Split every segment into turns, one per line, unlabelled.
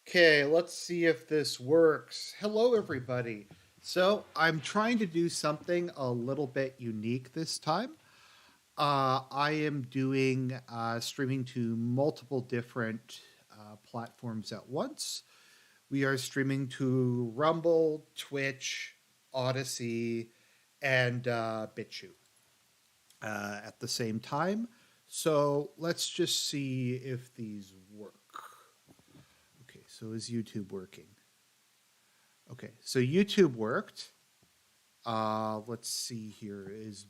Okay, let's see if this works. Hello, everybody. So, I'm trying to do something a little bit unique this time. I am doing streaming to multiple different platforms at once. We are streaming to Rumble, Twitch, Odysee, and Bitchute at the same time. So, let's just see if these work. Okay, so is YouTube working? Okay, so YouTube worked. Let's see here. Is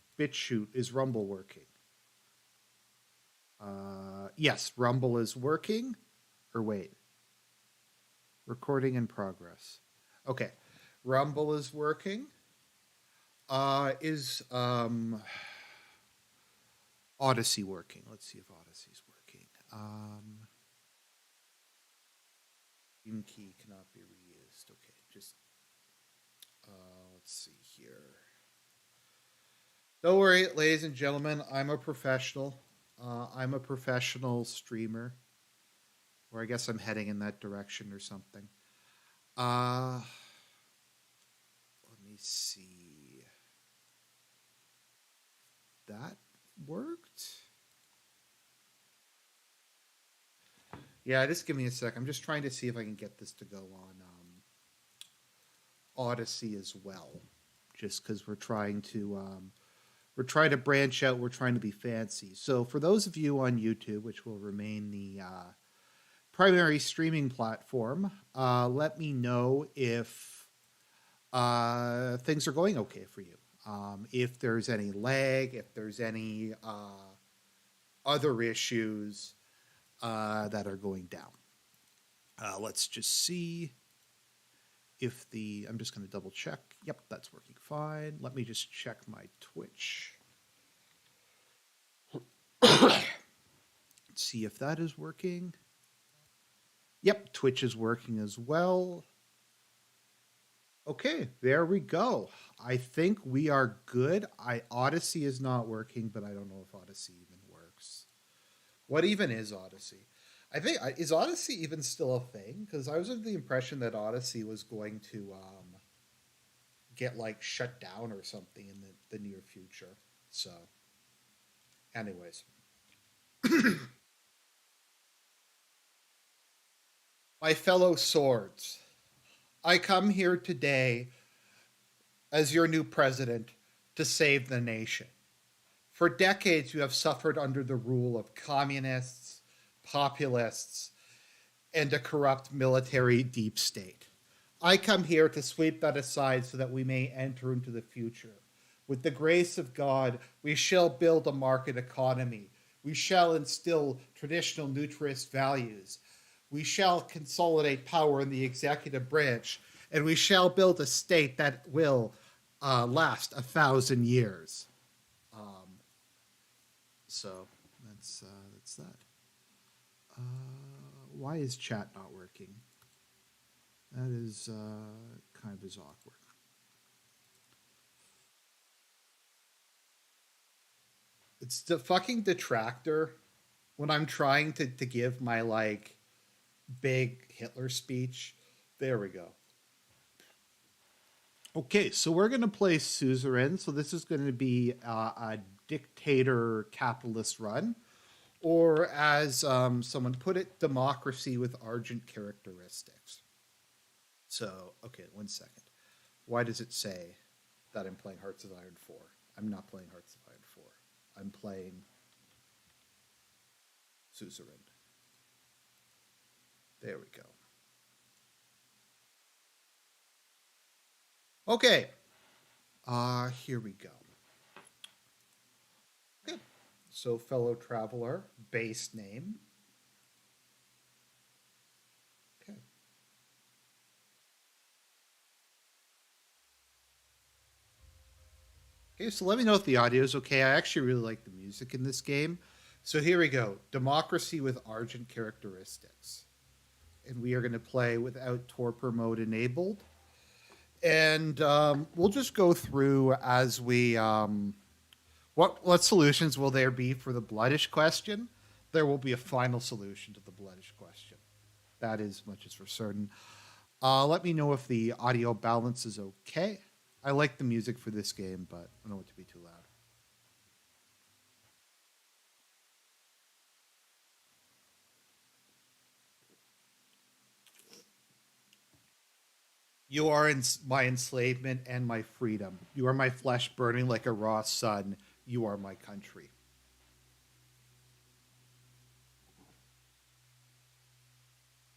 Rumble working? Yes, Rumble is working. Or wait, recording in progress. Okay, Rumble is working. Is Odysee working? Let's see if Odyssee's working. Stream key cannot be reused. Okay, just let's see here. Don't worry, ladies and gentlemen. I'm a professional. I'm a professional streamer, or I guess I'm heading in that direction or something. Let me see. That worked. Yeah, just give me a sec. I'm just trying to see if I can get this to go on Odysee as well. Just because we're trying to branch out. We're trying to be fancy. So for those of you on YouTube, which will remain the primary streaming platform, let me know if things are going okay for you. If there's any lag, if there's any other issues that are going down. Let's just see if I'm just going to double check. Yep, that's working fine. Let me just check my Twitch. See if that is working. Yep, Twitch is working as well. Okay, there we go. I think we are good. Odysee is not working, but I don't know if Odysee even works. What even is Odysee? I think is Odysee even still a thing? Because I was under the impression that Odysee was going to get like shut down or something in the near future. So, anyways, my fellow swords, I come here today as your new president to save the nation. For decades, you have suffered under the rule of communists, populists, and a corrupt military deep state. I come here to sweep that aside so that we may enter into the future. With the grace of God, we shall build a market economy. We shall instill traditional nutrist values. We shall consolidate power in the executive branch, and we shall build a state that will last 1,000 years. So that's that. Why is chat not working? That is kind of awkward. It's the fucking detractor when I'm trying to give my like big Hitler speech. There we go. Okay, so we're going to play Suzerain. So this is going to be a dictator capitalist run, or as someone put it, democracy with Argent characteristics. So, okay, 1 second. Why does it say that I'm playing Hearts of Iron 4? I'm not playing Hearts of Iron 4. I'm playing Suzerain. There we go. Okay. Here we go. Good. So, fellow traveler, base name. Okay. Okay, so let me know if the audio is okay. I actually really like the music in this game. So here we go. Democracy with Argent characteristics. And we are going to play without torpor mode enabled. And we'll just go through as we what solutions will there be for the bloodish question? There will be a final solution to the bloodish question. That is much is for certain. Let me know if the audio balance is okay. I like the music for this game, but I don't want it to be too loud. You are my enslavement and my freedom. You are my flesh burning like a raw sun. You are my country.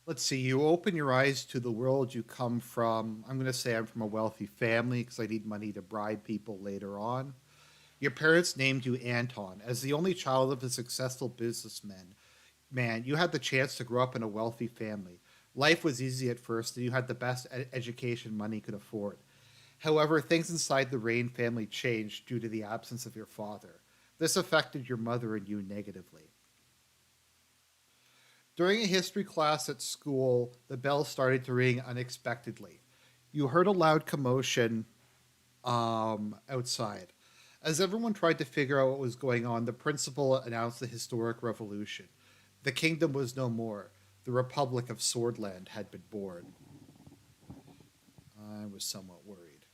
Let's see. You open your eyes to the world you come from. I'm going to say I'm from a wealthy family because I need money to bribe people later on. Your parents named you Anton. As the only child of a successful businessman, man, you had the chance to grow up in a wealthy family. Life was easy at first, and you had the best education money could afford. However, things inside the Rain family changed due to the absence of your father. This affected your mother and you negatively. During a history class at school, the bell started to ring unexpectedly. You heard a loud commotion outside. As everyone tried to figure out what was going on, the principal announced the historic revolution. The kingdom was no more. The Republic of Swordland had been born. I was somewhat worried.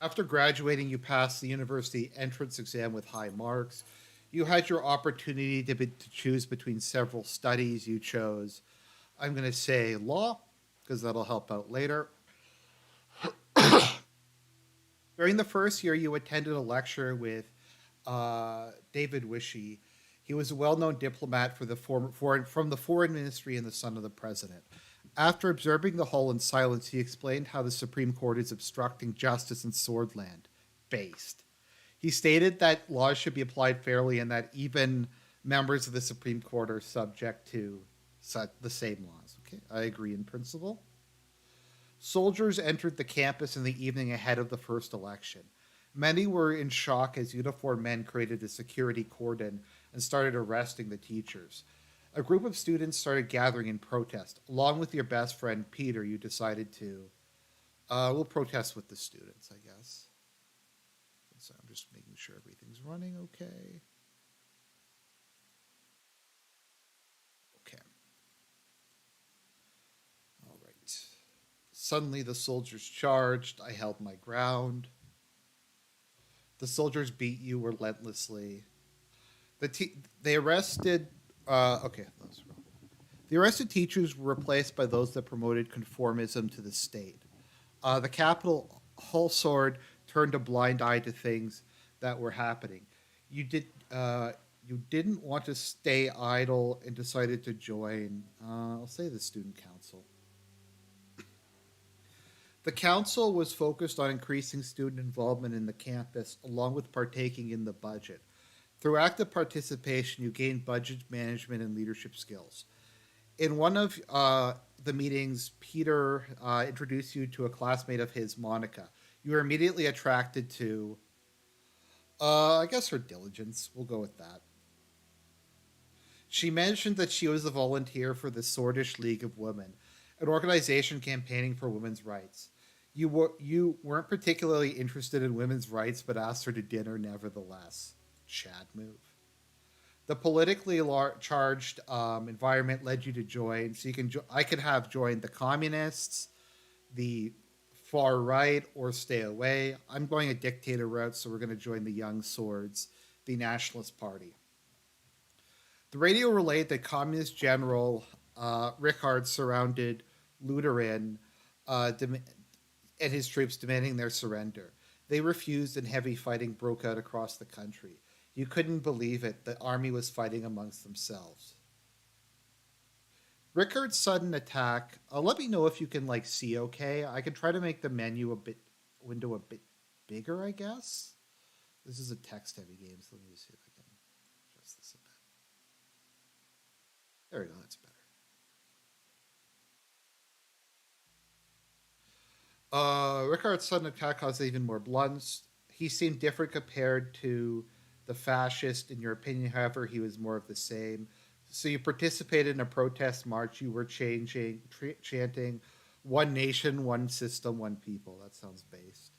After graduating, you passed the university entrance exam with high marks. You had your opportunity to choose between several studies. You chose, I'm going to say law, because that'll help out later. During the first year, you attended a lecture with David Wishy. He was a well-known diplomat from the foreign ministry and the son of the president. After observing the hall in silence, he explained how the Supreme Court is obstructing justice in Swordland. Based. He stated that laws should be applied fairly and that even members of the Supreme Court are subject to the same laws. Okay, I agree in principle. Soldiers entered the campus in the evening ahead of the first election. Many were in shock as uniformed men created a security cordon and started arresting the teachers. A group of students started gathering in protest. Along with your best friend Peter, you decided to we'll protest with the students, I guess. So I'm just making sure everything's running okay. Okay. All right. Suddenly the soldiers charged. I held my ground. The soldiers beat you relentlessly. They arrested. Okay, that's wrong. The arrested teachers were replaced by those that promoted conformism to the state. The capital whole sword turned a blind eye to things that were happening. You did. You didn't want to stay idle and decided to join. I'll say the student council. The council was focused on increasing student involvement in the campus, along with partaking in the budget. Through active participation, you gained budget management and leadership skills. In one of the meetings, Peter introduced you to a classmate of his, Monica. You were immediately attracted to, I guess, her diligence. We'll go with that. She mentioned that she was a volunteer for the Swordish League of Women, an organization campaigning for women's rights. You weren't particularly interested in women's rights, but asked her to dinner nevertheless. Chad move. The politically charged environment led you to join. So I could have joined the communists, the far right, or stay away. I'm going a dictator route, so we're going to join the Young Swords, the Nationalist Party. The radio relayed that Communist General Rickard surrounded Lutheran and his troops demanding their surrender. They refused, and heavy fighting broke out across the country. You couldn't believe it. The army was fighting amongst themselves. Rickard's sudden attack. Let me know if you can see okay. I can try to make the window a bit bigger, I guess. This is a text heavy game, so let me see if I can adjust this a bit. There we go, that's better. Rickard's sudden attack caused even more bloods. He seemed different compared to the fascist. In your opinion, however, he was more of the same. So you participated in a protest march. You were chanting, "One nation, one system, one people." That sounds based.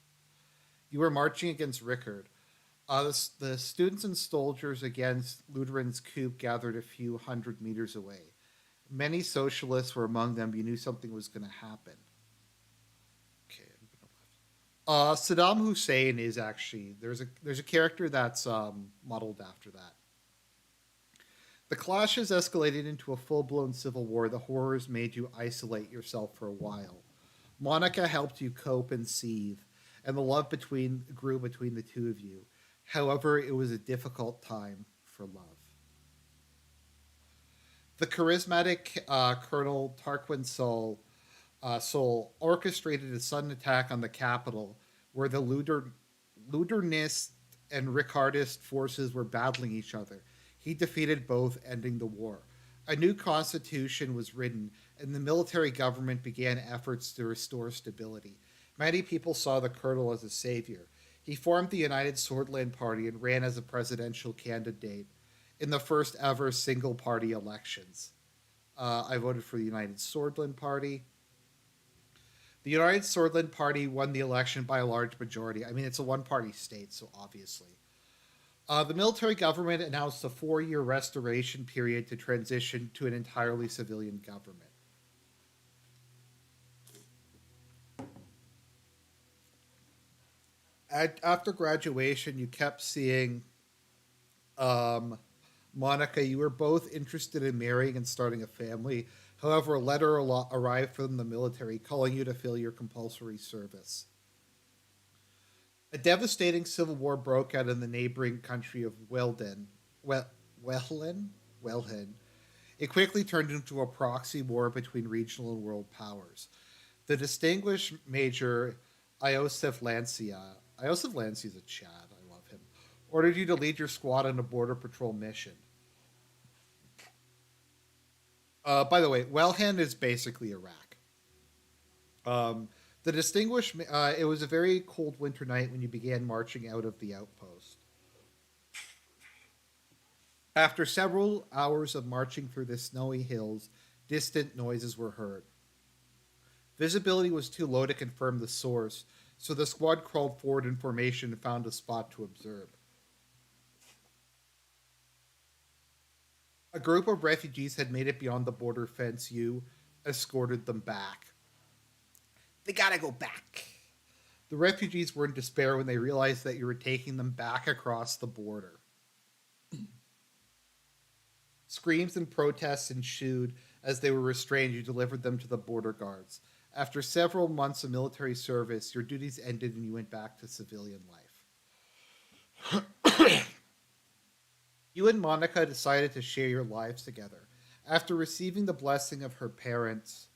You were marching against Rickard. The students and soldiers against Lutheran's coup gathered a few hundred meters away. Many socialists were among them. You knew something was going to happen. Okay, I'm gonna Saddam Hussein is actually there's a character that's modeled after that. The clashes escalated into a full blown civil war. The horrors made you isolate yourself for a while. Monica helped you cope and seethe, and the love between grew between the two of you. However, it was a difficult time for love. The charismatic Colonel Tarquin Sol orchestrated a sudden attack on the capital, where the Ludernist and Ricardist forces were battling each other. He defeated both, ending the war. A new constitution was written, and the military government began efforts to restore stability. Many people saw the colonel as a savior. He formed the United Swordland Party and ran as a presidential candidate in the first ever single party elections. I voted for the United Swordland Party. The United Swordland Party won the election by a large majority. I mean, it's a one party state, so obviously. The military government announced a 4 year restoration period to transition to an entirely civilian government. After graduation, you kept seeing um, Monica. You were both interested in marrying and starting a family. However, a letter arrived from the military calling you to fill your compulsory service. A devastating civil war broke out in the neighboring country of Welhen. Welhen. It quickly turned into a proxy war between regional and world powers. The distinguished Major Iosif Lancia is a Chad, I love him, ordered you to lead your squad on a border patrol mission. By the way, Welhen is basically Iraq. Um, it was a very cold winter night when you began marching out of the outpost. After several hours of marching through the snowy hills, distant noises were heard. Visibility was too low to confirm the source, so the squad crawled forward in formation and found a spot to observe. A group of refugees had made it beyond the border fence. You escorted them back. They gotta go back. The refugees were in despair when they realized that you were taking them back across the border. Screams and protests ensued as they were restrained. You delivered them to the border guards. After several months of military service, your duties ended and you went back to civilian life. You and Monica decided to share your lives together. After receiving the blessing of her parents,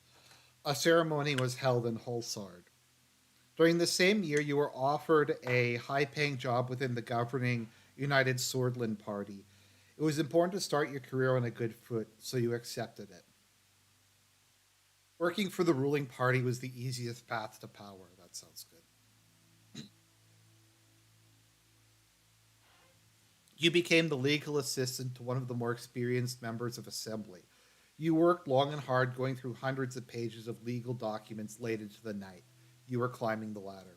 a ceremony was held in Hulsard. During the same year, you were offered a high paying job within the governing United Swordland Party. It was important to start your career on a good foot, so you accepted it. Working for the ruling party was the easiest path to power. That sounds good. You became the legal assistant to one of the more experienced members of Assembly. You worked long and hard, going through hundreds of pages of legal documents late into the night. You were climbing the ladder.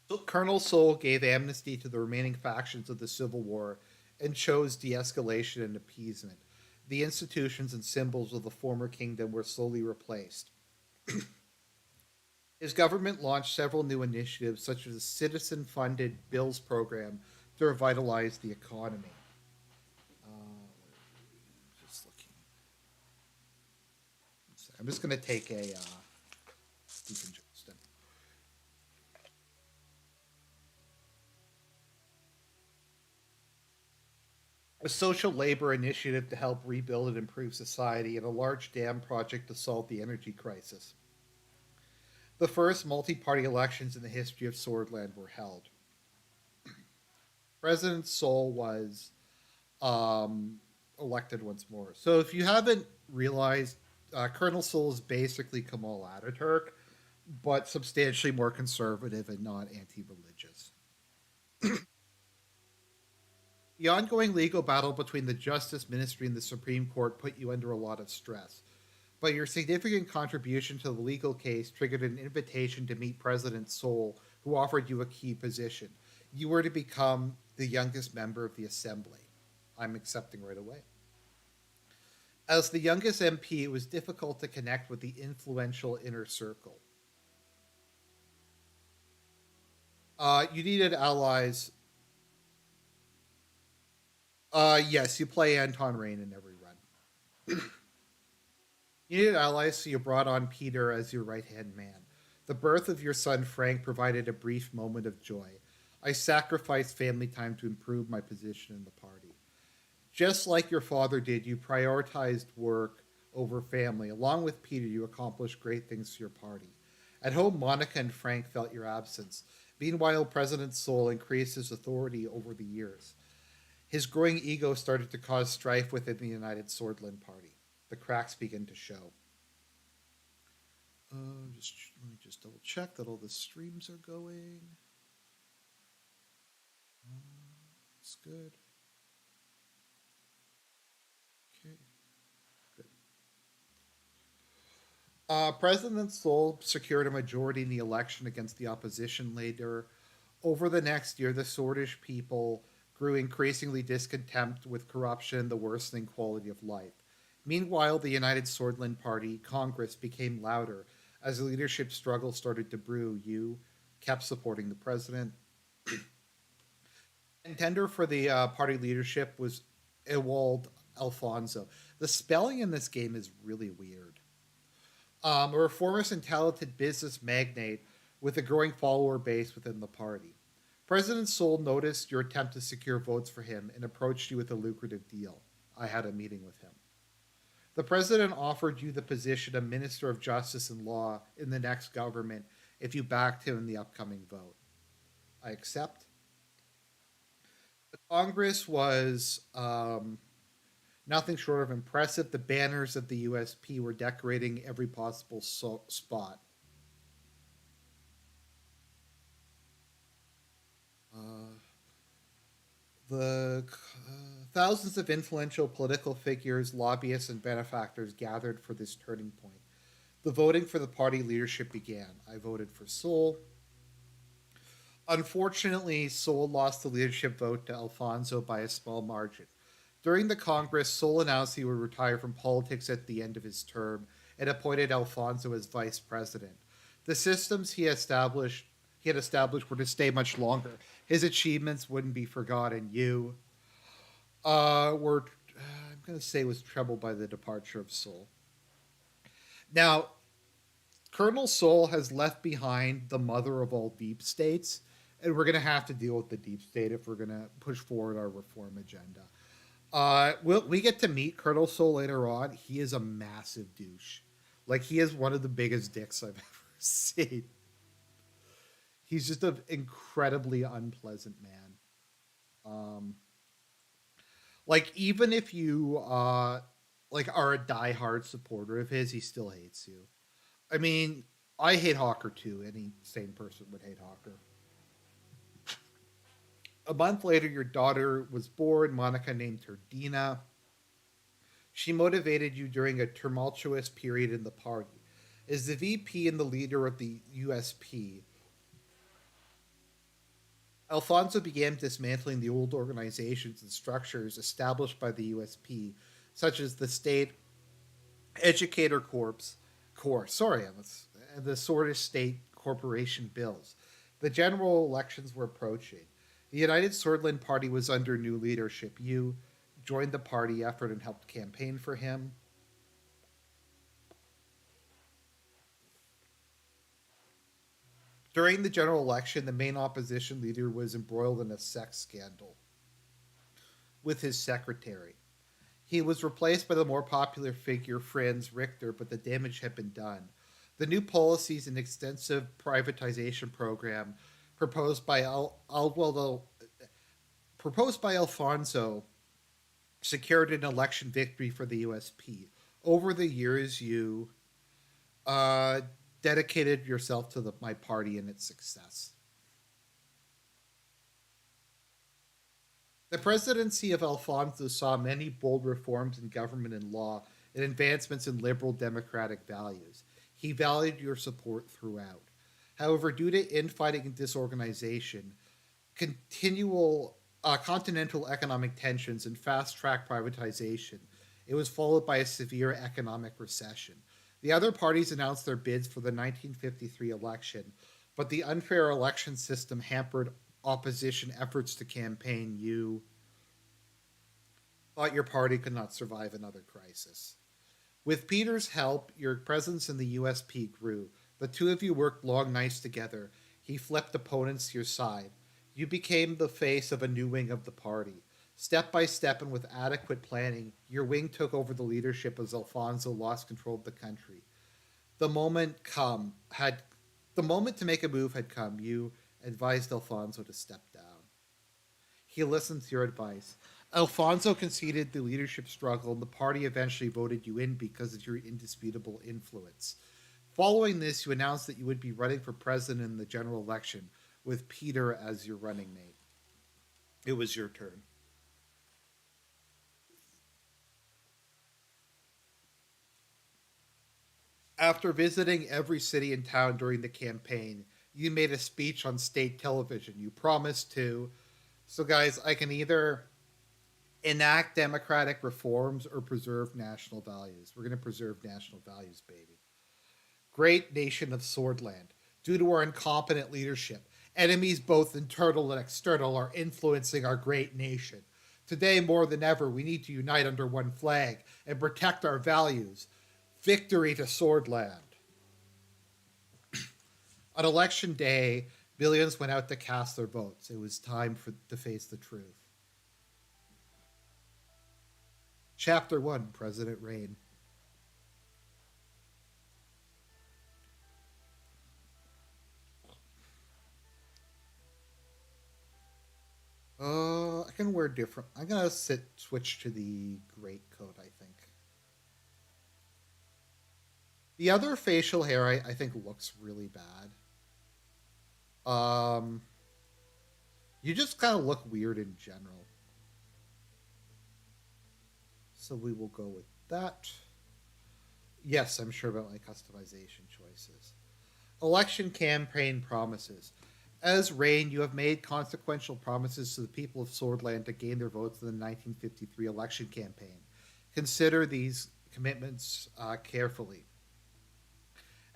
So Colonel Sol gave amnesty to the remaining factions of the Civil War and chose de escalation and appeasement. The institutions and symbols of the former kingdom were slowly replaced. His government launched several new initiatives, such as a citizen funded bills program to revitalize the economy. Just looking. I'm just going to take a decongestant. A social labor initiative to help rebuild and improve society, and a large dam project to solve the energy crisis. The first multi party elections in the history of Swordland were held. President Sol was elected once more. So if you haven't realized, Colonel Sol is basically Kemal Ataturk, but substantially more conservative and not anti religious. The ongoing legal battle between the Justice Ministry and the Supreme Court put you under a lot of stress. But your significant contribution to the legal case triggered an invitation to meet President Sol, who offered you a key position. You were to become the youngest member of the assembly. I'm accepting right away. As the youngest MP, it was difficult to connect with the influential inner circle. You needed allies. Yes, you play Anton Rain in every run. You needed allies, so you brought on Peter as your right hand man. The birth of your son Frank provided a brief moment of joy. I sacrificed family time to improve my position in the party. Just like your father did, you prioritized work over family. Along with Peter, you accomplished great things for your party. At home, Monica and Frank felt your absence. Meanwhile, President Sol increased his authority over the years. His growing ego started to cause strife within the United Swordland Party. The cracks begin to show. Let me just double check that all the streams are going. It's good. Okay. President Sol secured a majority in the election against the opposition leader. Over the next year, the Swordish people grew increasingly discontent with corruption and the worsening quality of life. Meanwhile, the United Swordland Party Congress became louder as the leadership struggle started to brew. You kept supporting the president. Contender for the party leadership was Ewald Alfonso. The spelling in this game is really weird. A reformist and talented business magnate with a growing follower base within the party. President Sol noticed your attempt to secure votes for him and approached you with a lucrative deal. I had a meeting with him. The president offered you the position of Minister of Justice and Law in the next government if you backed him in the upcoming vote. I accept. The Congress was nothing short of impressive. The banners of the USP were decorating every possible spot. Uh, the thousands of influential political figures, lobbyists, and benefactors gathered for this turning point. The voting for the party leadership began. I voted for Sol. Unfortunately, Sol lost the leadership vote to Alfonso by a small margin. During the Congress, Sol announced he would retire from politics at the end of his term and appointed Alfonso as vice president. The systems he had established were to stay much longer. His achievements wouldn't be forgotten. You were, I'm going to say, was troubled by the departure of Sol. Now, Colonel Sol has left behind the mother of all deep states, and we're going to have to deal with the deep state if we're going to push forward our reform agenda. We get to meet Colonel Sol later on. He is a massive douche. Like, he is one of the biggest dicks I've ever seen. He's just an incredibly unpleasant man. Um, like, even if you are a diehard supporter of his, he still hates you. I mean, I hate Hawker too. Any sane person would hate Hawker. A month later, your daughter was born. Monica named her Dina. She motivated you during a tumultuous period in the party. As the VP and the leader of the USP, Alfonso began dismantling the old organizations and structures established by the USP, such as the State Educator Corps, and the Swedish State Corporation bills. The general elections were approaching. The United Swordland Party was under new leadership. You joined the party effort and helped campaign for him. During the general election, the main opposition leader was embroiled in a sex scandal with his secretary. He was replaced by the more popular figure Franz Richter, but the damage had been done. The new policies and extensive privatization program proposed by proposed by Alfonso secured an election victory for the USP. Over the years, you uh, dedicated yourself to my party and its success. The presidency of Alfonso saw many bold reforms in government and law and advancements in liberal democratic values. He valued your support throughout. However, due to infighting and disorganization, continual continental economic tensions and fast track privatization. It was followed by a severe economic recession. The other parties announced their bids for the 1953 election, but the unfair election system hampered opposition efforts to campaign. You thought your party could not survive another crisis. With Peter's help, your presence in the USP grew. The two of you worked long nights together. He flipped opponents to your side. You became the face of a new wing of the party. Step by step and with adequate planning, your wing took over the leadership as Alfonso lost control of the country. The moment come had the moment to make a move had come. You advised Alfonso to step down. He listened to your advice. Alfonso conceded the leadership struggle, and the party eventually voted you in because of your indisputable influence. Following this, you announced that you would be running for president in the general election, with Peter as your running mate. It was your turn. After visiting every city and town during the campaign, you made a speech on state television. You promised to. So, guys, I can either enact democratic reforms or preserve national values. We're going to preserve national values, baby. Great nation of Swordland. Due to our incompetent leadership, enemies both internal and external are influencing our great nation. Today, more than ever, we need to unite under one flag and protect our values. Victory to Swordland. On election day, billions went out to cast their votes. It was time to face the truth. Chapter 1, President Rain. I can wear different. I'm gonna switch to the great coat. I think the other facial hair I think looks really bad. Um, you just kind of look weird in general. So we will go with that. Yes, I'm sure about my customization choices. Election campaign promises. As Rain, you have made consequential promises to the people of Swordland to gain their votes in the 1953 election campaign. Consider these commitments carefully.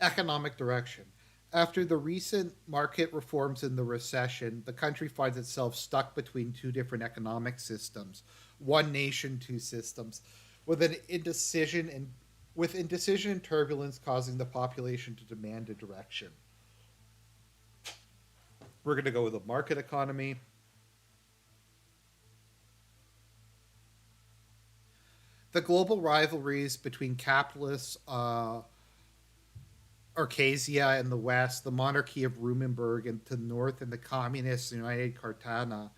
Economic direction. After the recent market reforms in the recession, the country finds itself stuck between two different economic systems, one nation, two systems, with an indecision and with indecision and turbulence causing the population to demand a direction. We're going to go with a market economy. The global rivalries between capitalists, Arcasia in the west, the monarchy of Rumenberg and to the north, and the communist United Cartana.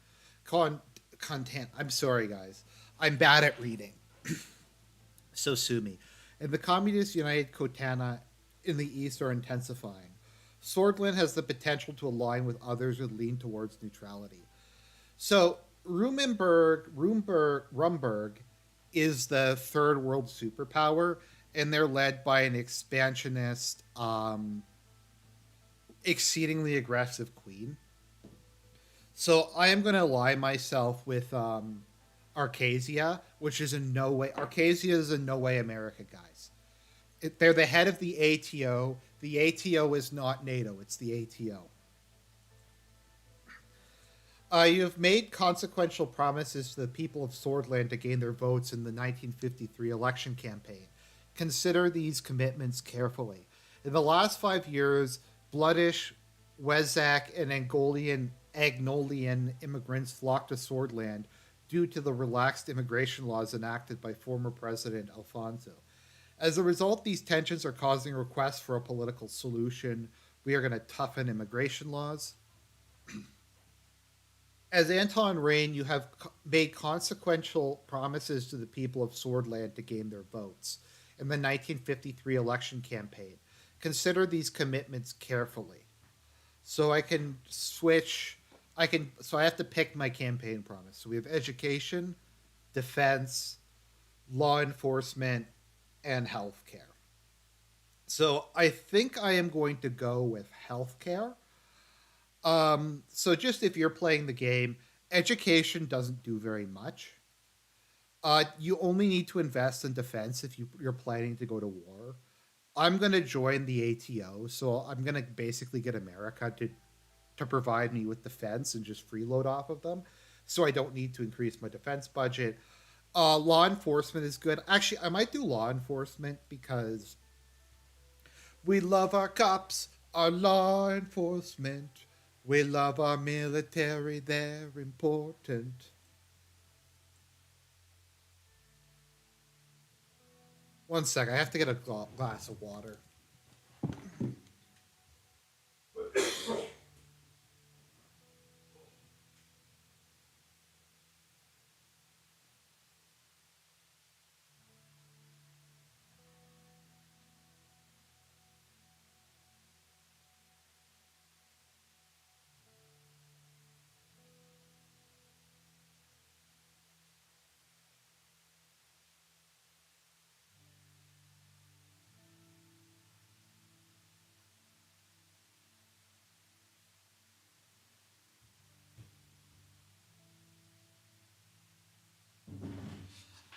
Content. I'm sorry, guys. I'm bad at reading. So sue me. And the communist United Cartana in the east are intensifying. Swordland has the potential to align with others who lean towards neutrality. So Rumberg is the third world superpower, and they're led by an expansionist, exceedingly aggressive queen. So I am going to ally myself with Arcasia, which is in no way Arcasia is in no way America, guys. They're the head of the ATO. The ATO is not NATO; it's the ATO. You have made consequential promises to the people of Swordland to gain their votes in the 1953 election campaign. Consider these commitments carefully. In the last 5 years, Bloodish, Wezak, and Agnolian immigrants flocked to Swordland due to the relaxed immigration laws enacted by former President Alfonso. As a result, these tensions are causing requests for a political solution. We are going to toughen immigration laws. As Anton Rain, you have made consequential promises to the people of Swordland to gain their votes in the 1953 election campaign. Consider these commitments carefully. So I can switch. So I have to pick my campaign promise. So we have education, defense, law enforcement, and healthcare. So I think I am going to go with healthcare. So just if you're playing the game, Education doesn't do very much. You only need to invest in defense if you're planning to go to war. I'm going to join the ATO, so I'm going to basically get America to provide me with defense and just freeload off of them, so I don't need to increase my defense budget. Law enforcement is good. Actually, I might do law enforcement because we love our cops, our law enforcement. We love our military, they're important. One sec, I have to get a glass of water.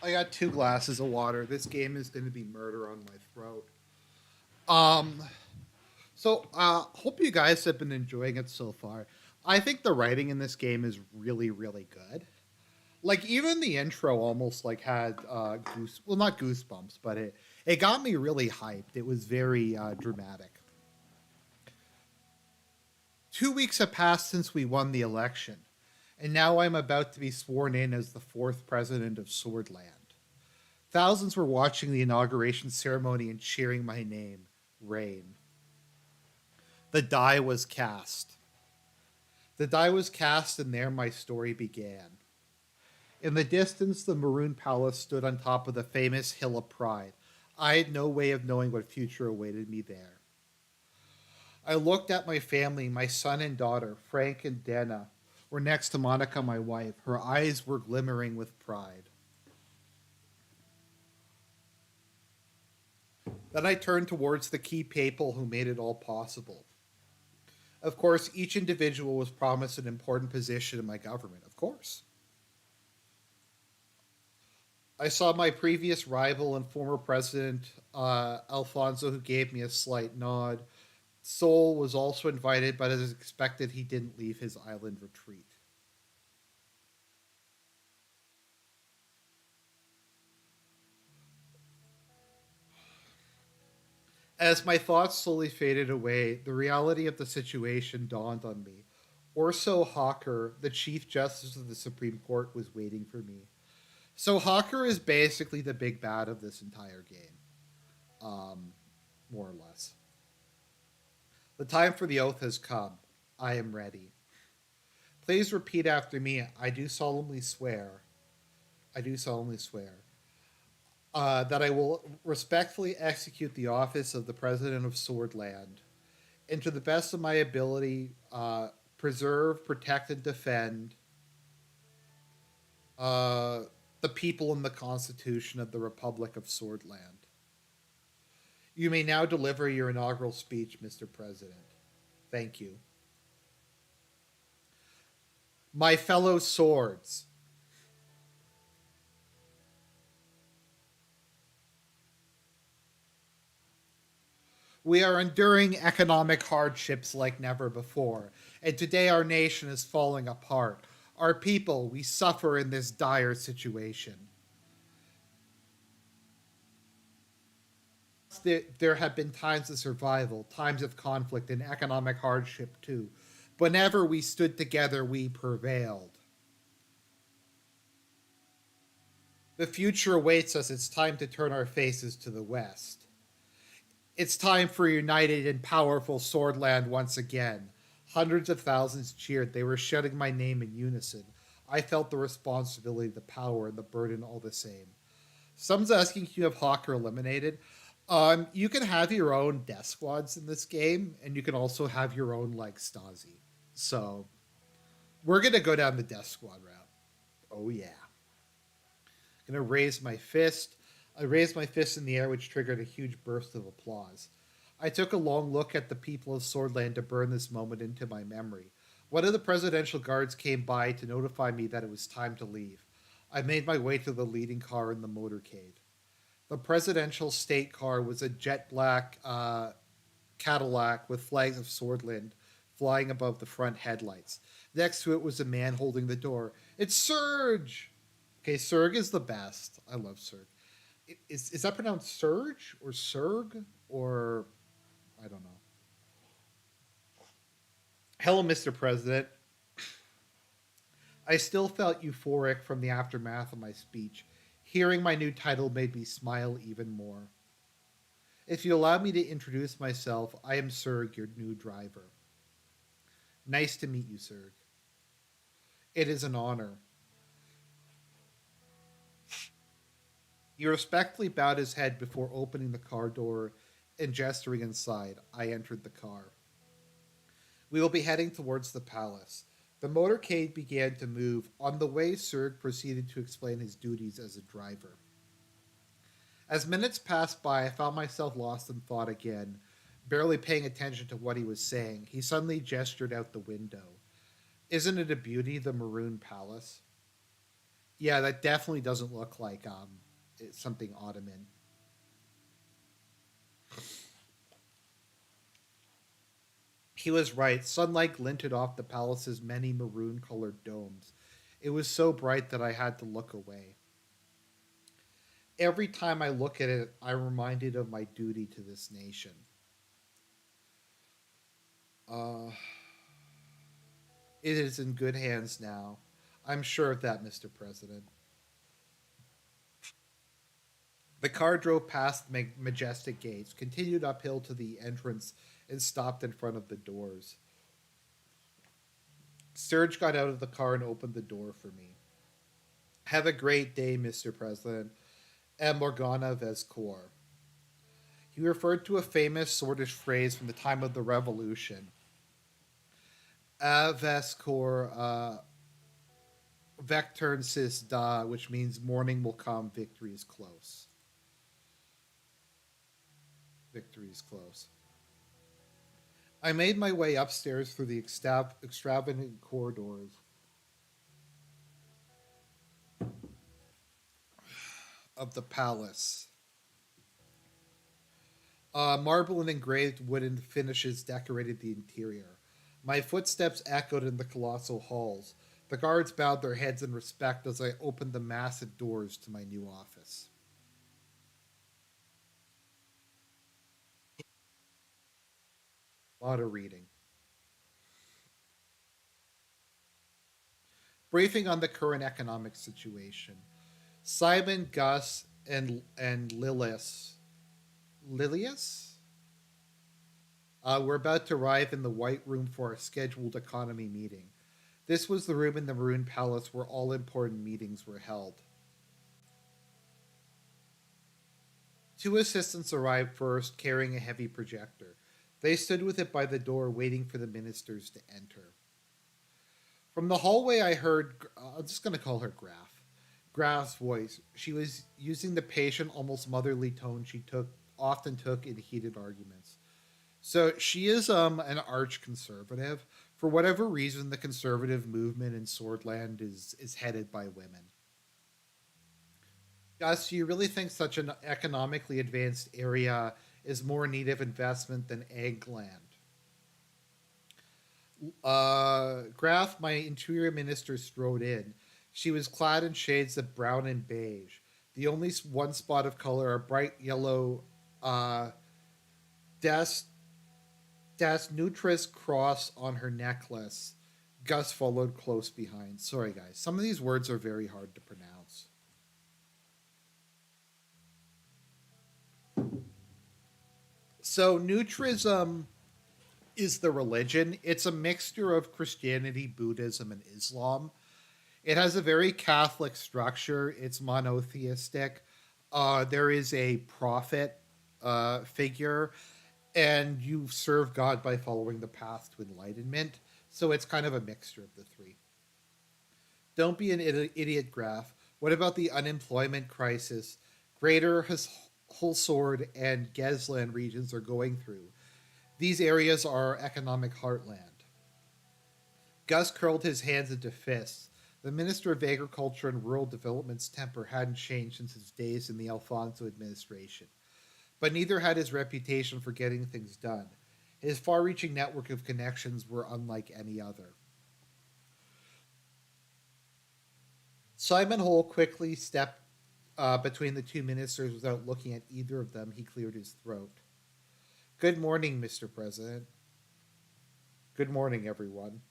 I got 2 glasses of water. This game is going to be murder on my throat. Um, hope you guys have been enjoying it so far. I think the writing in this game is really, really good. Like even the intro almost like had well, not goosebumps, but it got me really hyped. It was very dramatic. 2 weeks have passed since we won the election, and now I'm about to be sworn in as the fourth president of Swordland. Thousands were watching the inauguration ceremony and cheering my name, Rain. The die was cast. The die was cast, and there my story began. In the distance, the Maroon Palace stood on top of the famous Hill of Pride. I had no way of knowing what future awaited me there. I looked at my family, my son and daughter, Frank and Dana, were next to Monica, my wife. Her eyes were glimmering with pride. Then I turned towards the key people who made it all possible. Of course, each individual was promised an important position in my government, of course. I saw my previous rival and former president, Alfonso, who gave me a slight nod. Sol was also invited, but as expected, he didn't leave his island retreat. As my thoughts slowly faded away, the reality of the situation dawned on me. Orso Hawker, the Chief Justice of the Supreme Court, was waiting for me. So Hawker is basically the big bad of this entire game, um, more or less. The time for the oath has come. I am ready. Please repeat after me. I do solemnly swear. I do solemnly swear that I will respectfully execute the office of the President of Swordland and to the best of my ability, preserve, protect, and defend uh, the people and the Constitution of the Republic of Swordland. You may now deliver your inaugural speech, Mr. President. Thank you. My fellow swords, we are enduring economic hardships like never before, and today our nation is falling apart. Our people, we suffer in this dire situation. There have been times of survival, times of conflict, and economic hardship too. Whenever we stood together, we prevailed. The future awaits us. It's time to turn our faces to the West. It's time for united and powerful Swordland once again. Hundreds of thousands cheered. They were shouting my name in unison. I felt the responsibility, the power, and the burden all the same. Someone's asking if you have Hawker eliminated. You can have your own death squads in this game, and you can also have your own like Stasi. So we're gonna go down the death squad route. Oh yeah. Gonna raise my fist. I raised my fist in the air, which triggered a huge burst of applause. I took a long look at the people of Swordland to burn this moment into my memory. One of the presidential guards came by to notify me that it was time to leave. I made my way to the leading car in the motorcade. The presidential state car was a jet black Cadillac with flags of Swordland flying above the front headlights. Next to it was a man holding the door. It's Surge! Okay, Surge is the best. I love Surge. Is that pronounced Surge or Surg or I don't know. Hello, Mr. President. I still felt euphoric from the aftermath of my speech. Hearing my new title made me smile even more. If you allow me to introduce myself, I am Serg, your new driver. Nice to meet you, Serg. It is an honor. He respectfully bowed his head before opening the car door and gesturing inside. I entered the car. We will be heading towards the palace. The motorcade began to move. On the way, Serg proceeded to explain his duties as a driver. As minutes passed by, I found myself lost in thought again, barely paying attention to what he was saying. He suddenly gestured out the window. Isn't it a beauty, the Maroon Palace? Yeah, that definitely doesn't look like something Ottoman. He was right. Sunlight glinted off the palace's many maroon colored domes. It was so bright that I had to look away. Every time I look at it, I'm reminded of my duty to this nation. Uh, it is in good hands now. I'm sure of that, Mr. President. The car drove past majestic gates, continued uphill to the entrance, and stopped in front of the doors. Serge got out of the car and opened the door for me. Have a great day, Mr. President. And Morgana Vescor. He referred to a famous Swordish phrase from the time of the Revolution. Vescor Vectern sis da, which means morning will come, victory is close. Victory is close. I made my way upstairs through the extravagant corridors of the palace. Marble and engraved wooden finishes decorated the interior. My footsteps echoed in the colossal halls. The guards bowed their heads in respect as I opened the massive doors to my new office. A lot of reading. Briefing on the current economic situation. Simon, Gus, and Lilius were about to arrive in the White Room for a scheduled economy meeting. This was the room in the Maroon Palace where all important meetings were held. Two assistants arrived first, carrying a heavy projector. They stood with it by the door, waiting for the ministers to enter. From the hallway, I heard, I'm just going to call her Graf. Graf's voice. She was using the patient, almost motherly tone she often took in heated arguments. So she is an arch conservative. For whatever reason, the conservative movement in Swordland is headed by women. Gus, do you really think such an economically advanced area is more in need of investment than Eggland? Graf, my interior minister, strode in. She was clad in shades of brown and beige. The only one spot of color, a bright yellow Das Nutris cross on her necklace. Gus followed close behind. Sorry, guys. Some of these words are very hard to pronounce. So, Nutrism is the religion. It's a mixture of Christianity, Buddhism, and Islam. It has a very Catholic structure. It's monotheistic. There is a prophet figure, and you serve God by following the path to enlightenment. So it's kind of a mixture of the three. Don't be an idiot, Graf. What about the unemployment crisis Greater Hulsord and Gesland regions are going through? These areas are economic heartland. Gus curled his hands into fists. The Minister of Agriculture and Rural Development's temper hadn't changed since his days in the Alfonso administration, but neither had his reputation for getting things done. His far reaching network of connections were unlike any other. Simon Hole quickly stepped between the two ministers without looking at either of them. He cleared his throat. Good morning, Mr. President. Good morning, everyone.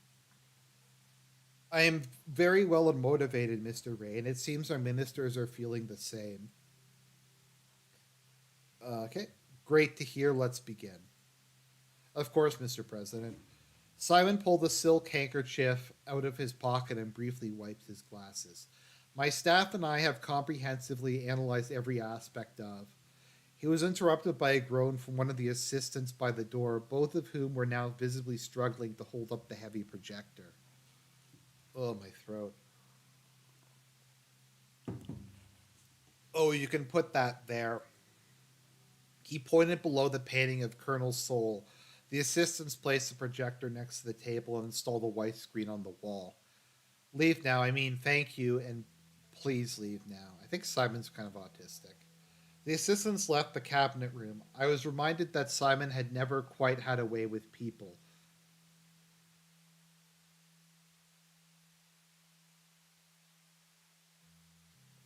I am very well motivated, Mr. Ray, and it seems our ministers are feeling the same. Okay, great to hear. Let's begin. Of course, Mr. President. Simon pulled a silk handkerchief out of his pocket and briefly wiped his glasses. My staff and I have comprehensively analyzed every aspect of. He was interrupted by a groan from one of the assistants by the door, both of whom were now visibly struggling to hold up the heavy projector. Oh, my throat. Oh, you can put that there. He pointed below the painting of Colonel Soul. The assistants placed the projector next to the table and installed a white screen on the wall. Leave now, I mean, thank you, and please leave now. I think Simon's kind of autistic. The assistants left the cabinet room. I was reminded that Simon had never quite had a way with people.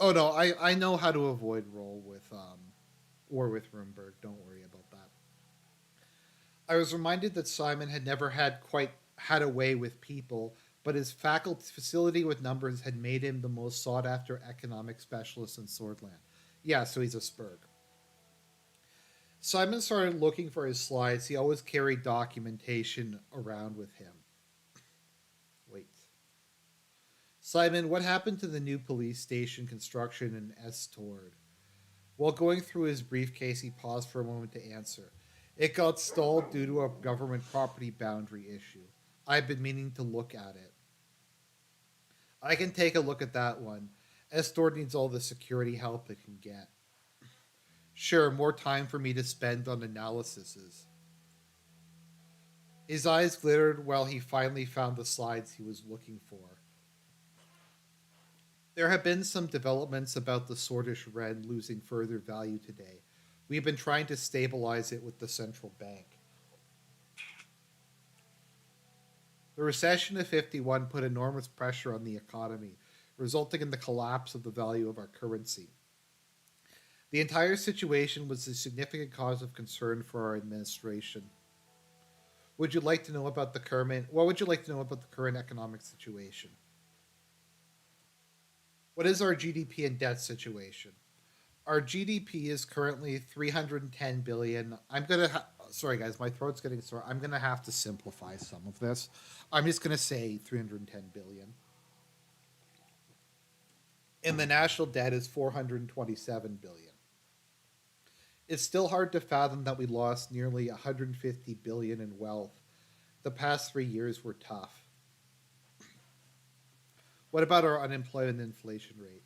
Oh no, I know how to avoid roll with or with Roomberg. Don't worry about that. I was reminded that Simon had never had quite had a way with people, but his faculty facility with numbers had made him the most sought after economic specialist in Swordland. Yeah, so he's a Spurg. Simon started looking for his slides. He always carried documentation around with him. Wait. Simon, what happened to the new police station construction in Estord? While going through his briefcase, he paused for a moment to answer. It got stalled due to a government property boundary issue. I've been meaning to look at it. I can take a look at that one. Estord needs all the security help it can get. Sure, more time for me to spend on analyses. His eyes glittered while he finally found the slides he was looking for. There have been some developments about the Swordish Ren losing further value today. We've been trying to stabilize it with the central bank. The recession of 51 put enormous pressure on the economy, resulting in the collapse of the value of our currency. The entire situation was a significant cause of concern for our administration. Would you like to know about the current? What would you like to know about the current economic situation? What is our GDP and debt situation? Our GDP is currently 310 billion. Sorry guys, my throat's getting sore. I'm gonna have to simplify some of this. I'm just gonna say 310 billion. And the national debt is 427 billion. It's still hard to fathom that we lost nearly 150 billion in wealth. The past 3 years were tough. What about our unemployment and inflation rate?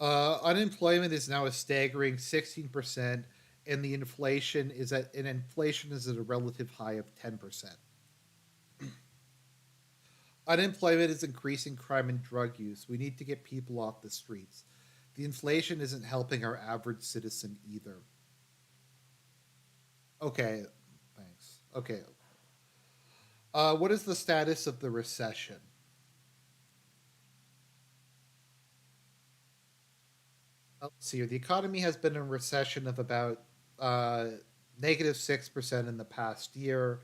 Unemployment is now a staggering 16%, and inflation is at a relative high of 10%. Unemployment is increasing crime and drug use. We need to get people off the streets. The inflation isn't helping our average citizen either. Okay, thanks. Okay. What is the status of the recession? Let's see here. The economy has been in recession of about negative 6% in the past year.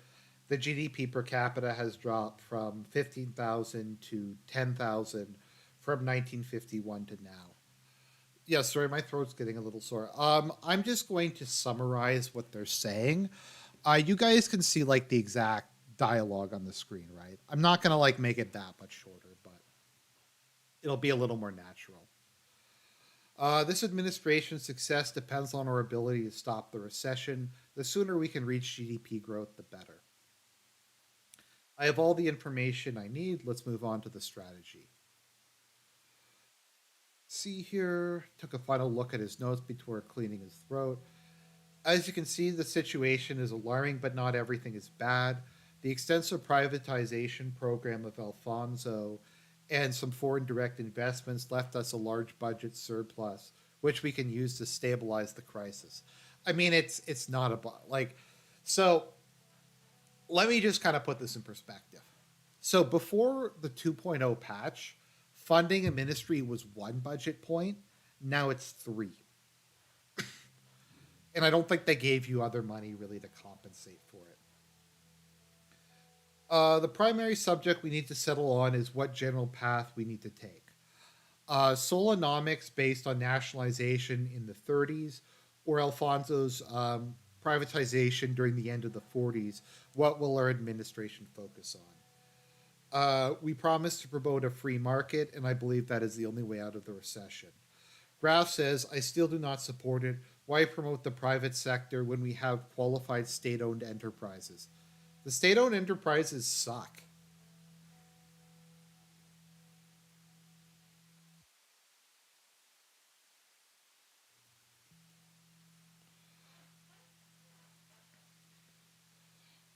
The GDP per capita has dropped from 15,000 to 10,000 from 1951 to now. Yeah, sorry, my throat's getting a little sore. I'm just going to summarize what they're saying. You guys can see like the exact dialogue on the screen, right? I'm not gonna like make it that much shorter, but it'll be a little more natural. This administration's success depends on our ability to stop the recession. The sooner we can reach GDP growth, the better. I have all the information I need. Let's move on to the strategy. See here, took a final look at his notes before cleaning his throat. As you can see, the situation is alarming, but not everything is bad. The extensive privatization program of Alfonso and some foreign direct investments left us a large budget surplus, which we can use to stabilize the crisis. I mean, it's not a like, so let me just kind of put this in perspective. So before the 2.0 patch, funding a ministry was one budget point. Now it's three. And I don't think they gave you other money really to compensate for it. The primary subject we need to settle on is what general path we need to take. Solonomics based on nationalization in the 30s, or Alfonso's privatization during the end of the 40s. What will our administration focus on? We promised to promote a free market, and I believe that is the only way out of the recession. Graf says, I still do not support it. Why promote the private sector when we have qualified state owned enterprises? The state owned enterprises suck.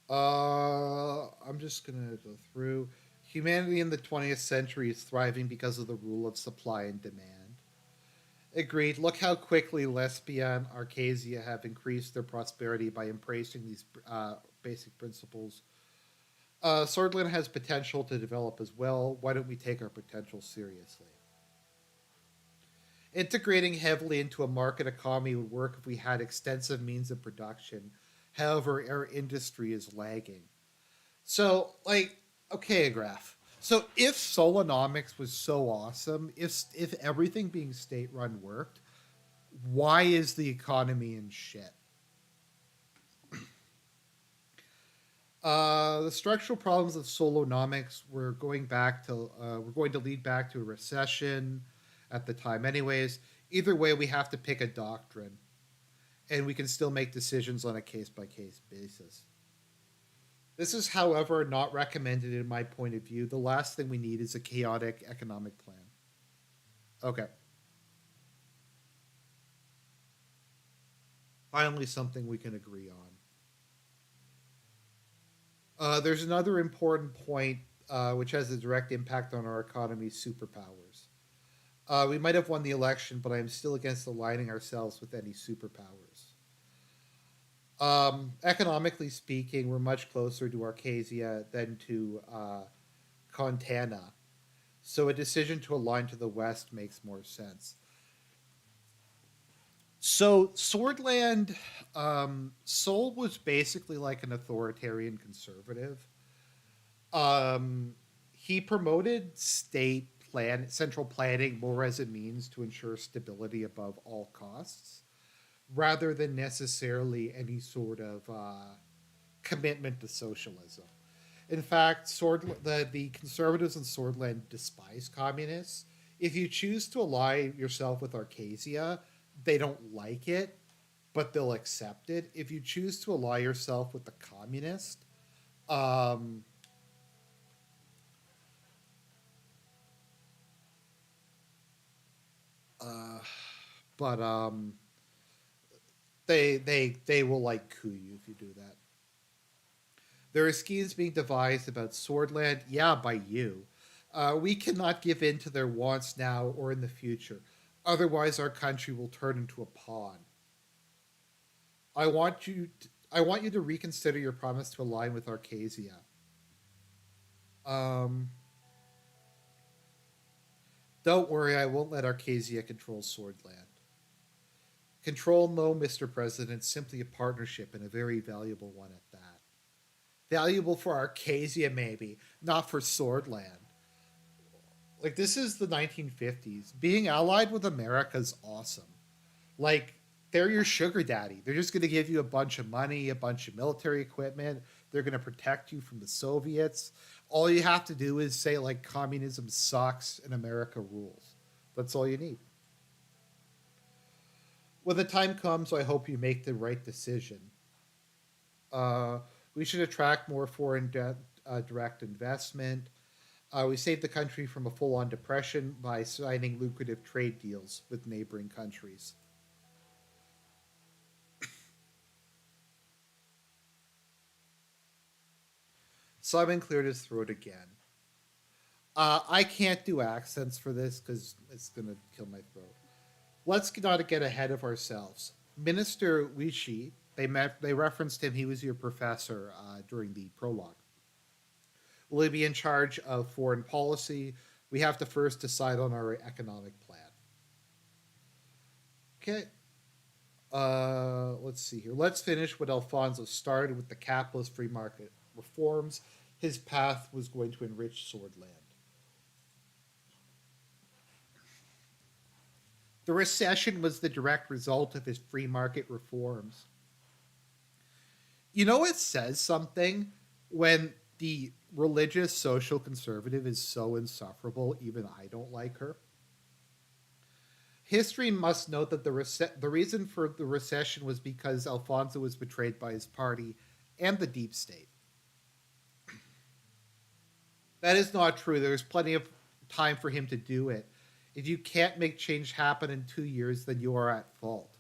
I'm just going to go through. Humanity in the 20th century is thriving because of the rule of supply and demand. Agreed. Look how quickly Lesbia and Arcasia have increased their prosperity by embracing these basic principles. Swordland has potential to develop as well. Why don't we take our potential seriously? Integrating heavily into a market economy would work if we had extensive means of production. However, our industry is lagging. So, like, okay, Graph. So, if Solonomics was so awesome, if everything being state run worked, why is the economy in shit? The structural problems of Solonomics were going to lead back to a recession at the time, anyways. Either way, we have to pick a doctrine, and we can still make decisions on a case by case basis. This is, however, not recommended in my point of view. The last thing we need is a chaotic economic plan. Okay. Finally, something we can agree on. There's another important point which has a direct impact on our economy's superpowers. We might have won the election, but I am still against aligning ourselves with any superpowers. Economically speaking, we're much closer to Arcasia than to Contana, so a decision to align to the west makes more sense. So Swordland, Sol was basically like an authoritarian conservative. He promoted central planning more as a means to ensure stability above all costs, rather than necessarily any sort of commitment to socialism. In fact, the conservatives in Swordland despise communists. If you choose to ally yourself with Arcasia, they don't like it, but they'll accept it. If you choose to ally yourself with the communist, um, uh, but they will like coup you if you do that. There are schemes being devised about Swordland, yeah, by you. We cannot give in to their wants now or in the future. Otherwise, our country will turn into a pawn. I want you to reconsider your promise to align with Arcasia. Um, don't worry, I won't let Arcasia control Swordland. Control, no, Mr. President, simply a partnership and a very valuable one at that. Valuable for Arcasia, maybe, not for Swordland. Like, this is the 1950s. Being allied with America is awesome. Like, they're your sugar daddy. They're just going to give you a bunch of money, a bunch of military equipment. They're going to protect you from the Soviets. All you have to do is say, like, communism sucks and America rules. That's all you need. When the time comes, I hope you make the right decision. Uh, we should attract more direct investment. We saved the country from a full on depression by signing lucrative trade deals with neighboring countries. Simon cleared his throat again. I can't do accents for this because it's gonna kill my throat. Let's not get ahead of ourselves. Minister Wishi, they referenced him. He was your professor during the prologue. Will he be in charge of foreign policy? We have to first decide on our economic plan. Okay. Let's see here. Let's finish what Alfonso started with the capitalist free market reforms. His path was going to enrich Swordland. The recession was the direct result of his free market reforms. You know, it says something when the religious social conservative is so insufferable, even I don't like her. History must note that the reason for the recession was because Alfonso was betrayed by his party and the deep state. That is not true. There's plenty of time for him to do it. If you can't make change happen in 2 years, then you are at fault.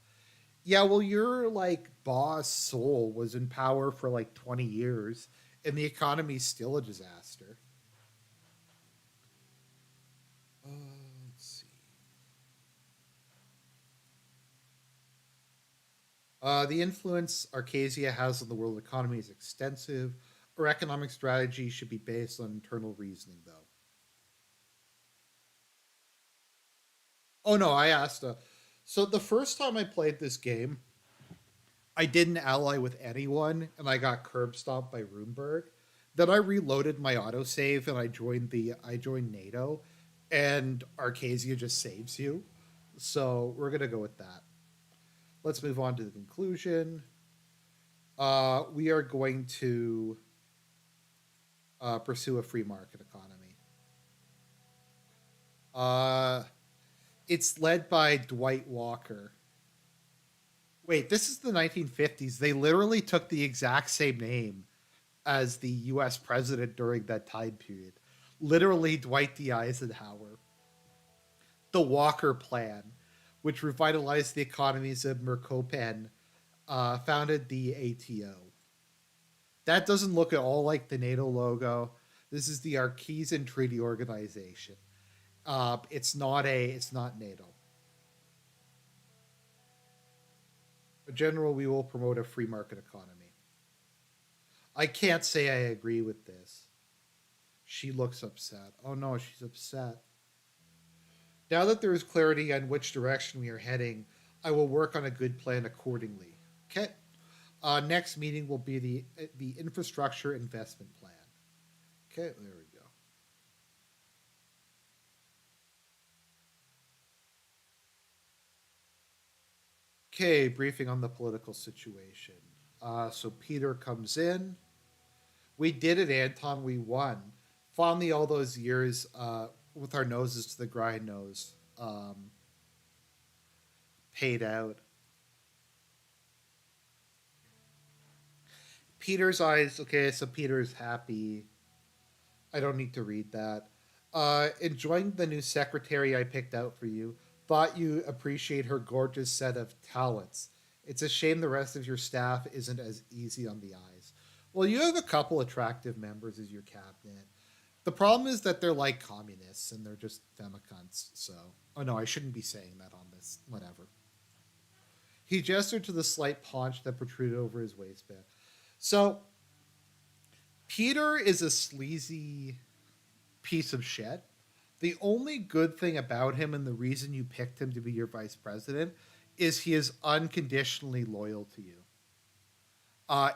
Yeah, well, your like boss soul was in power for like 20 years, and the economy's still a disaster. Let's see. The influence Arcasia has on the world economy is extensive. Our economic strategy should be based on internal reasoning, though. Oh no, I asked. So the first time I played this game, I didn't ally with anyone, and I got curb stomped by Runeberg. Then I reloaded my autosave and I joined NATO, and Arcasia just saves you. So we're gonna go with that. Let's move on to the conclusion. We are going to pursue a free market economy. Uh, it's led by Dwight Walker. Wait, this is the 1950s. They literally took the exact same name as the US president during that time period. Literally, Dwight D. Eisenhower. The Walker Plan, which revitalized the economies of Mercopen, founded the ATO. That doesn't look at all like the NATO logo. This is the Arkesan Treaty Organization. It's not NATO. In general, we will promote a free market economy. I can't say I agree with this. She looks upset. Oh no, she's upset. Now that there is clarity on which direction we are heading, I will work on a good plan accordingly. Okay. Next meeting will be the infrastructure investment plan. Okay, there we go. Okay, briefing on the political situation. So Peter comes in. We did it, Anton. We won. Finally, all those years with our noses to the grind nose paid out. Peter's eyes. Okay, so Peter's happy. I don't need to read that. Enjoying the new secretary I picked out for you. Thought you appreciate her gorgeous set of talents. It's a shame the rest of your staff isn't as easy on the eyes. Well, you have a couple attractive members as your cabinet. The problem is that they're like communists and they're just femicunts. So, oh no, I shouldn't be saying that on this. Whatever. He gestured to the slight paunch that protruded over his waistband. So, Peter is a sleazy piece of shit. The only good thing about him and the reason you picked him to be your vice president is he is unconditionally loyal to you.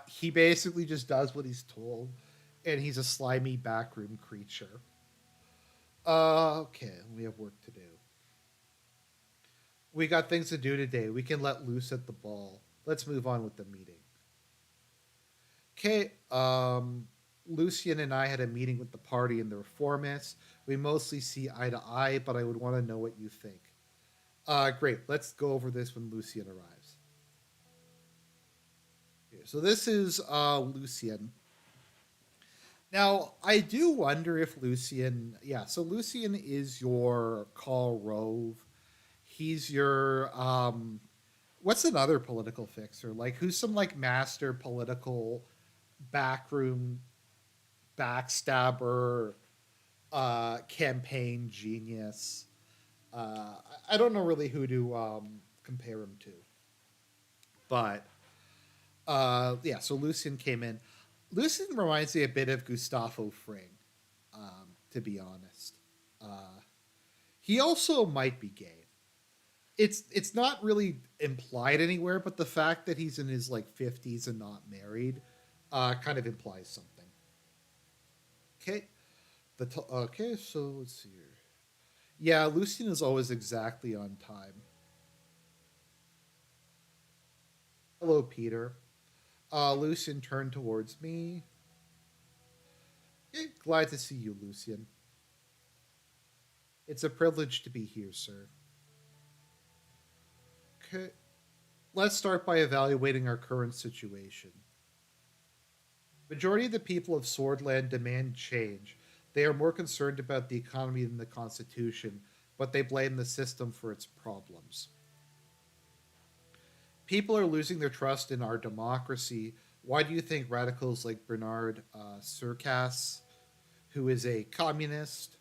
He basically just does what he's told, and he's a slimy backroom creature. Okay, we have work to do. We got things to do today. We can let loose at the ball. Let's move on with the meeting. Okay, Lucian and I had a meeting with the party and the reformists. We mostly see eye to eye, but I would want to know what you think. Great, let's go over this when Lucian arrives. Okay, so this is Lucian. Now, I do wonder if Lucian, yeah, so Lucian is your Karl Rove. He's your, what's another political fixer? Like, who's some, like, master political backroom backstabber, campaign genius. I don't know really who to compare him to, but yeah. So Lucian came in. Lucian reminds me a bit of Gustavo Fring, to be honest. Uh, he also might be gay. It's not really implied anywhere, but the fact that he's in his like 50s and not married, kind of implies something. Okay, okay. So let's see here. Yeah, Lucian is always exactly on time. Hello, Peter. Lucian turned towards me. Glad to see you, Lucian. It's a privilege to be here, sir. Okay, let's start by evaluating our current situation. Majority of the people of Swordland demand change. They are more concerned about the economy than the Constitution, but they blame the system for its problems. People are losing their trust in our democracy. Why do you think radicals like Bernard Surkas, who is a communist,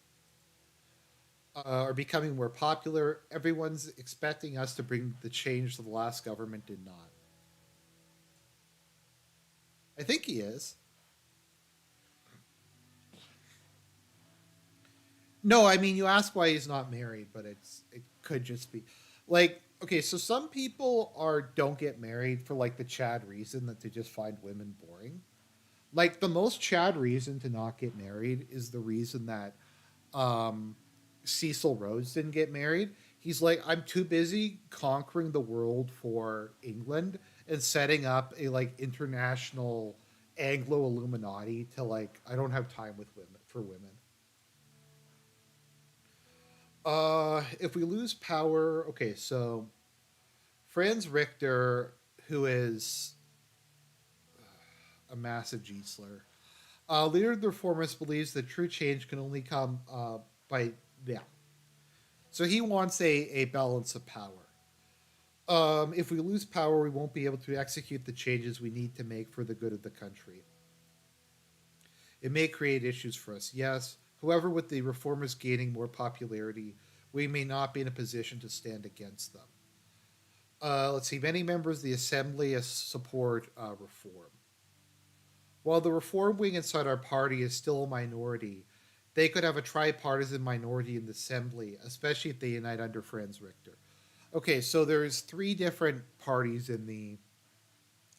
are becoming more popular? Everyone's expecting us to bring the change that the last government did not. I think he is. No, I mean you ask why he's not married, but it could just be like okay. So some people are don't get married for like the Chad reason that they just find women boring. Like the most Chad reason to not get married is the reason that um, Cecil Rhodes didn't get married. He's like, I'm too busy conquering the world for England and setting up a like international Anglo Illuminati to like I don't have time with women for women. If we lose power, okay, so Franz Richter, who is a massive G slur, leader of the reformists, believes that true change can only come by yeah. So he wants a balance of power. If we lose power, we won't be able to execute the changes we need to make for the good of the country. It may create issues for us, yes. However, with the reformers gaining more popularity, we may not be in a position to stand against them. Let's see, many members of the assembly support reform. While the reform wing inside our party is still a minority, they could have a tripartisan minority in the assembly, especially if they unite under Franz Richter. Okay, so there's three different parties in the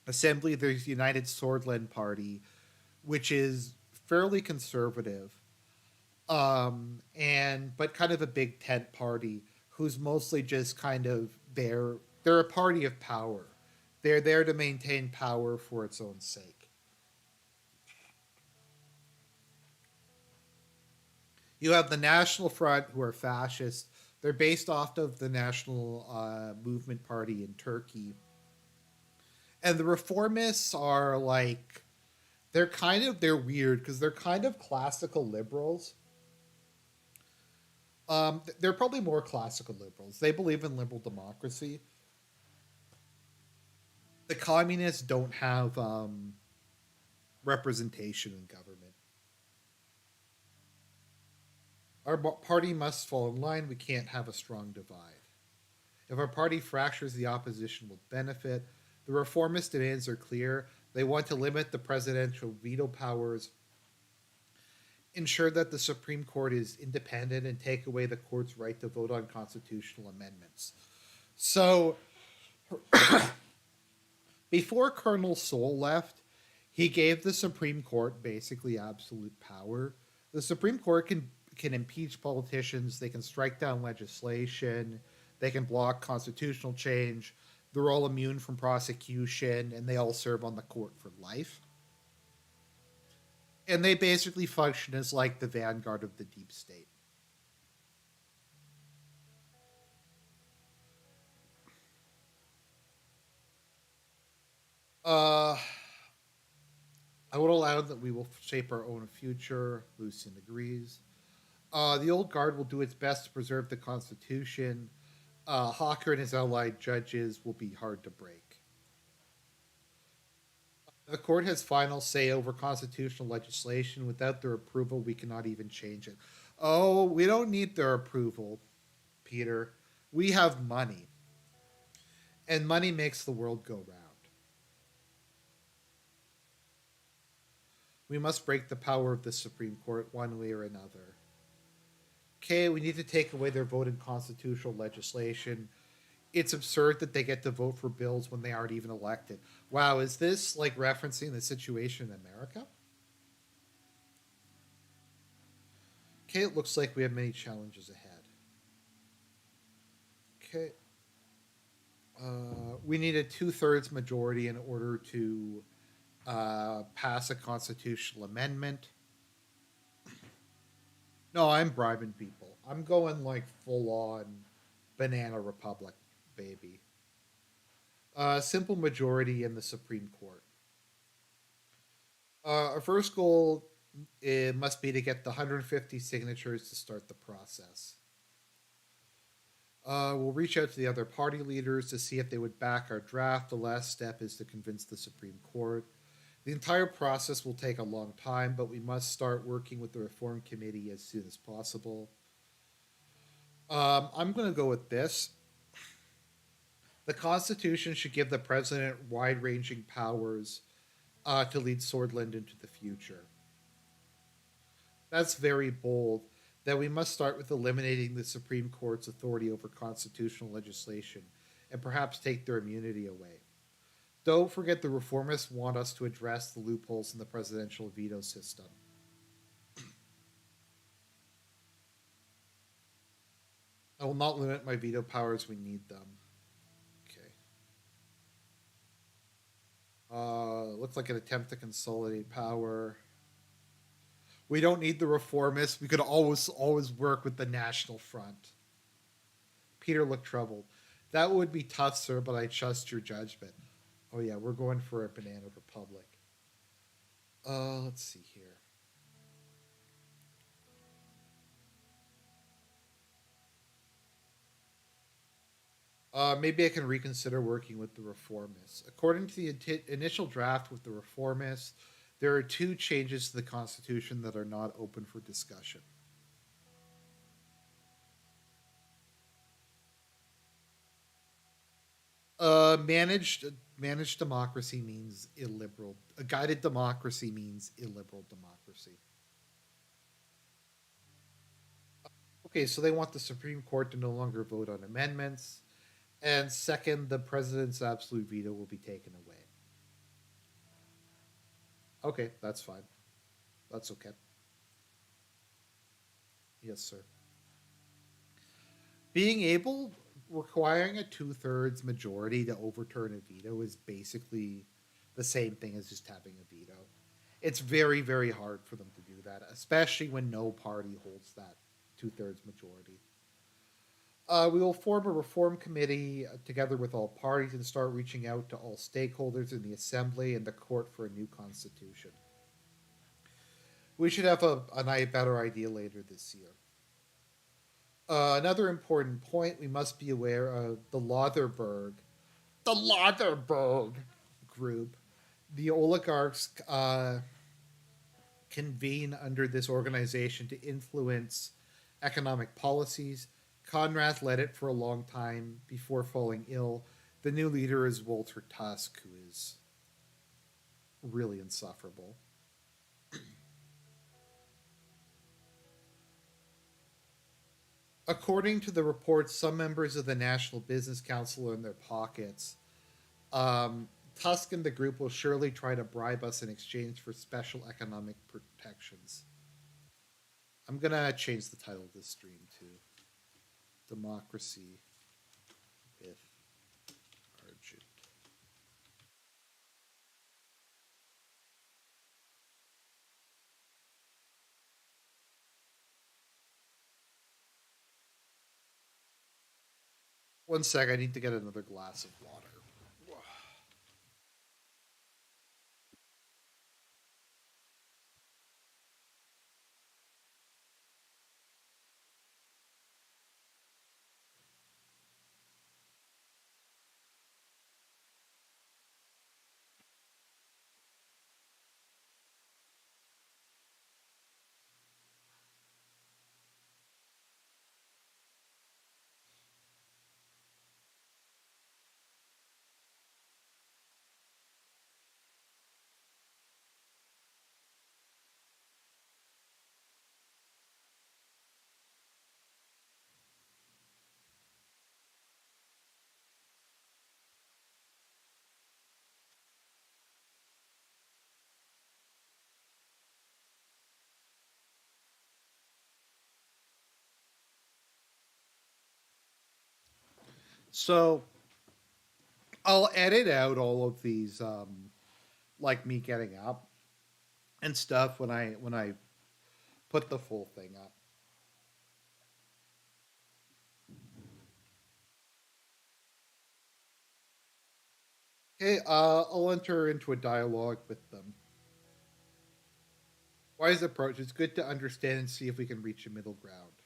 assembly. There's the United Swordland Party, which is fairly conservative, and but kind of a big tent party who's mostly just kind of they're a party of power. They're there to maintain power for its own sake. You have the National Front, who are fascist. They're based off of the National Movement Party in Turkey, and the Reformists are like they're weird because they're kind of classical liberals. They're probably more classical liberals. They believe in liberal democracy. The communists don't have representation in government. Our party must fall in line. We can't have a strong divide. If our party fractures, the opposition will benefit. The reformist demands are clear. They want to limit the presidential veto powers, ensure that the Supreme Court is independent, and take away the court's right to vote on constitutional amendments. So, before Colonel Soule left, he gave the Supreme Court basically absolute power. The Supreme Court can impeach politicians, they can strike down legislation, they can block constitutional change. They're all immune from prosecution, and they all serve on the court for life. And they basically function as like the vanguard of the deep state. Uh, I would allow that we will shape our own future. Lucian agrees. The old guard will do its best to preserve the Constitution. Hawker and his allied judges will be hard to break. The court has final say over constitutional legislation. Without their approval, we cannot even change it. Oh, we don't need their approval, Peter. We have money, and money makes the world go round. We must break the power of the Supreme Court one way or another. Okay, we need to take away their vote in constitutional legislation. It's absurd that they get to vote for bills when they aren't even elected. Wow, is this like referencing the situation in America? Okay, it looks like we have many challenges ahead. Okay, we need a two-thirds majority in order to pass a constitutional amendment. No, I'm bribing people. I'm going like full on banana republic, baby. Simple majority in the Supreme Court. Our first goal it must be to get the 150 signatures to start the process. We'll reach out to the other party leaders to see if they would back our draft. The last step is to convince the Supreme Court. The entire process will take a long time, but we must start working with the Reform Committee as soon as possible. I'm going to go with this. The Constitution should give the president wide ranging powers to lead Swordland into the future. That's very bold. That we must start with eliminating the Supreme Court's authority over constitutional legislation and perhaps take their immunity away. Don't forget the reformists want us to address the loopholes in the presidential veto system. I will not limit my veto powers. We need them. Okay. Looks like an attempt to consolidate power. We don't need the reformists. We could always work with the National Front. Peter looked troubled. That would be tough, sir, but I trust your judgment. Oh yeah, we're going for a banana republic. Let's see here. Maybe I can reconsider working with the reformists. According to the initial draft with the reformists, there are two changes to the Constitution that are not open for discussion. Managed democracy means illiberal. A guided democracy means illiberal democracy. Okay, so they want the Supreme Court to no longer vote on amendments, and second, the president's absolute veto will be taken away. Okay, that's fine. That's okay. Yes, sir. Being able requiring a two-thirds majority to overturn a veto is basically the same thing as just having a veto. It's very, very hard for them to do that, especially when no party holds that two-thirds majority. We will form a reform committee together with all parties and start reaching out to all stakeholders in the assembly and the court for a new constitution. We should have a better idea later this year. Another important point we must be aware of the Lotherberg group. The oligarchs convene under this organization to influence economic policies. Conrad led it for a long time before falling ill. The new leader is Walter Tusk, who is really insufferable. According to the report, some members of the National Business Council are in their pockets. Tusk and the group will surely try to bribe us in exchange for special economic protections. I'm gonna change the title of this stream to Democracy with Argent. One sec, I need to get another glass of water. So I'll edit out all of these, like me getting up and stuff when I put the full thing up. Okay, I'll enter into a dialogue with them. Wise approach. It's good to understand and see if we can reach a middle ground.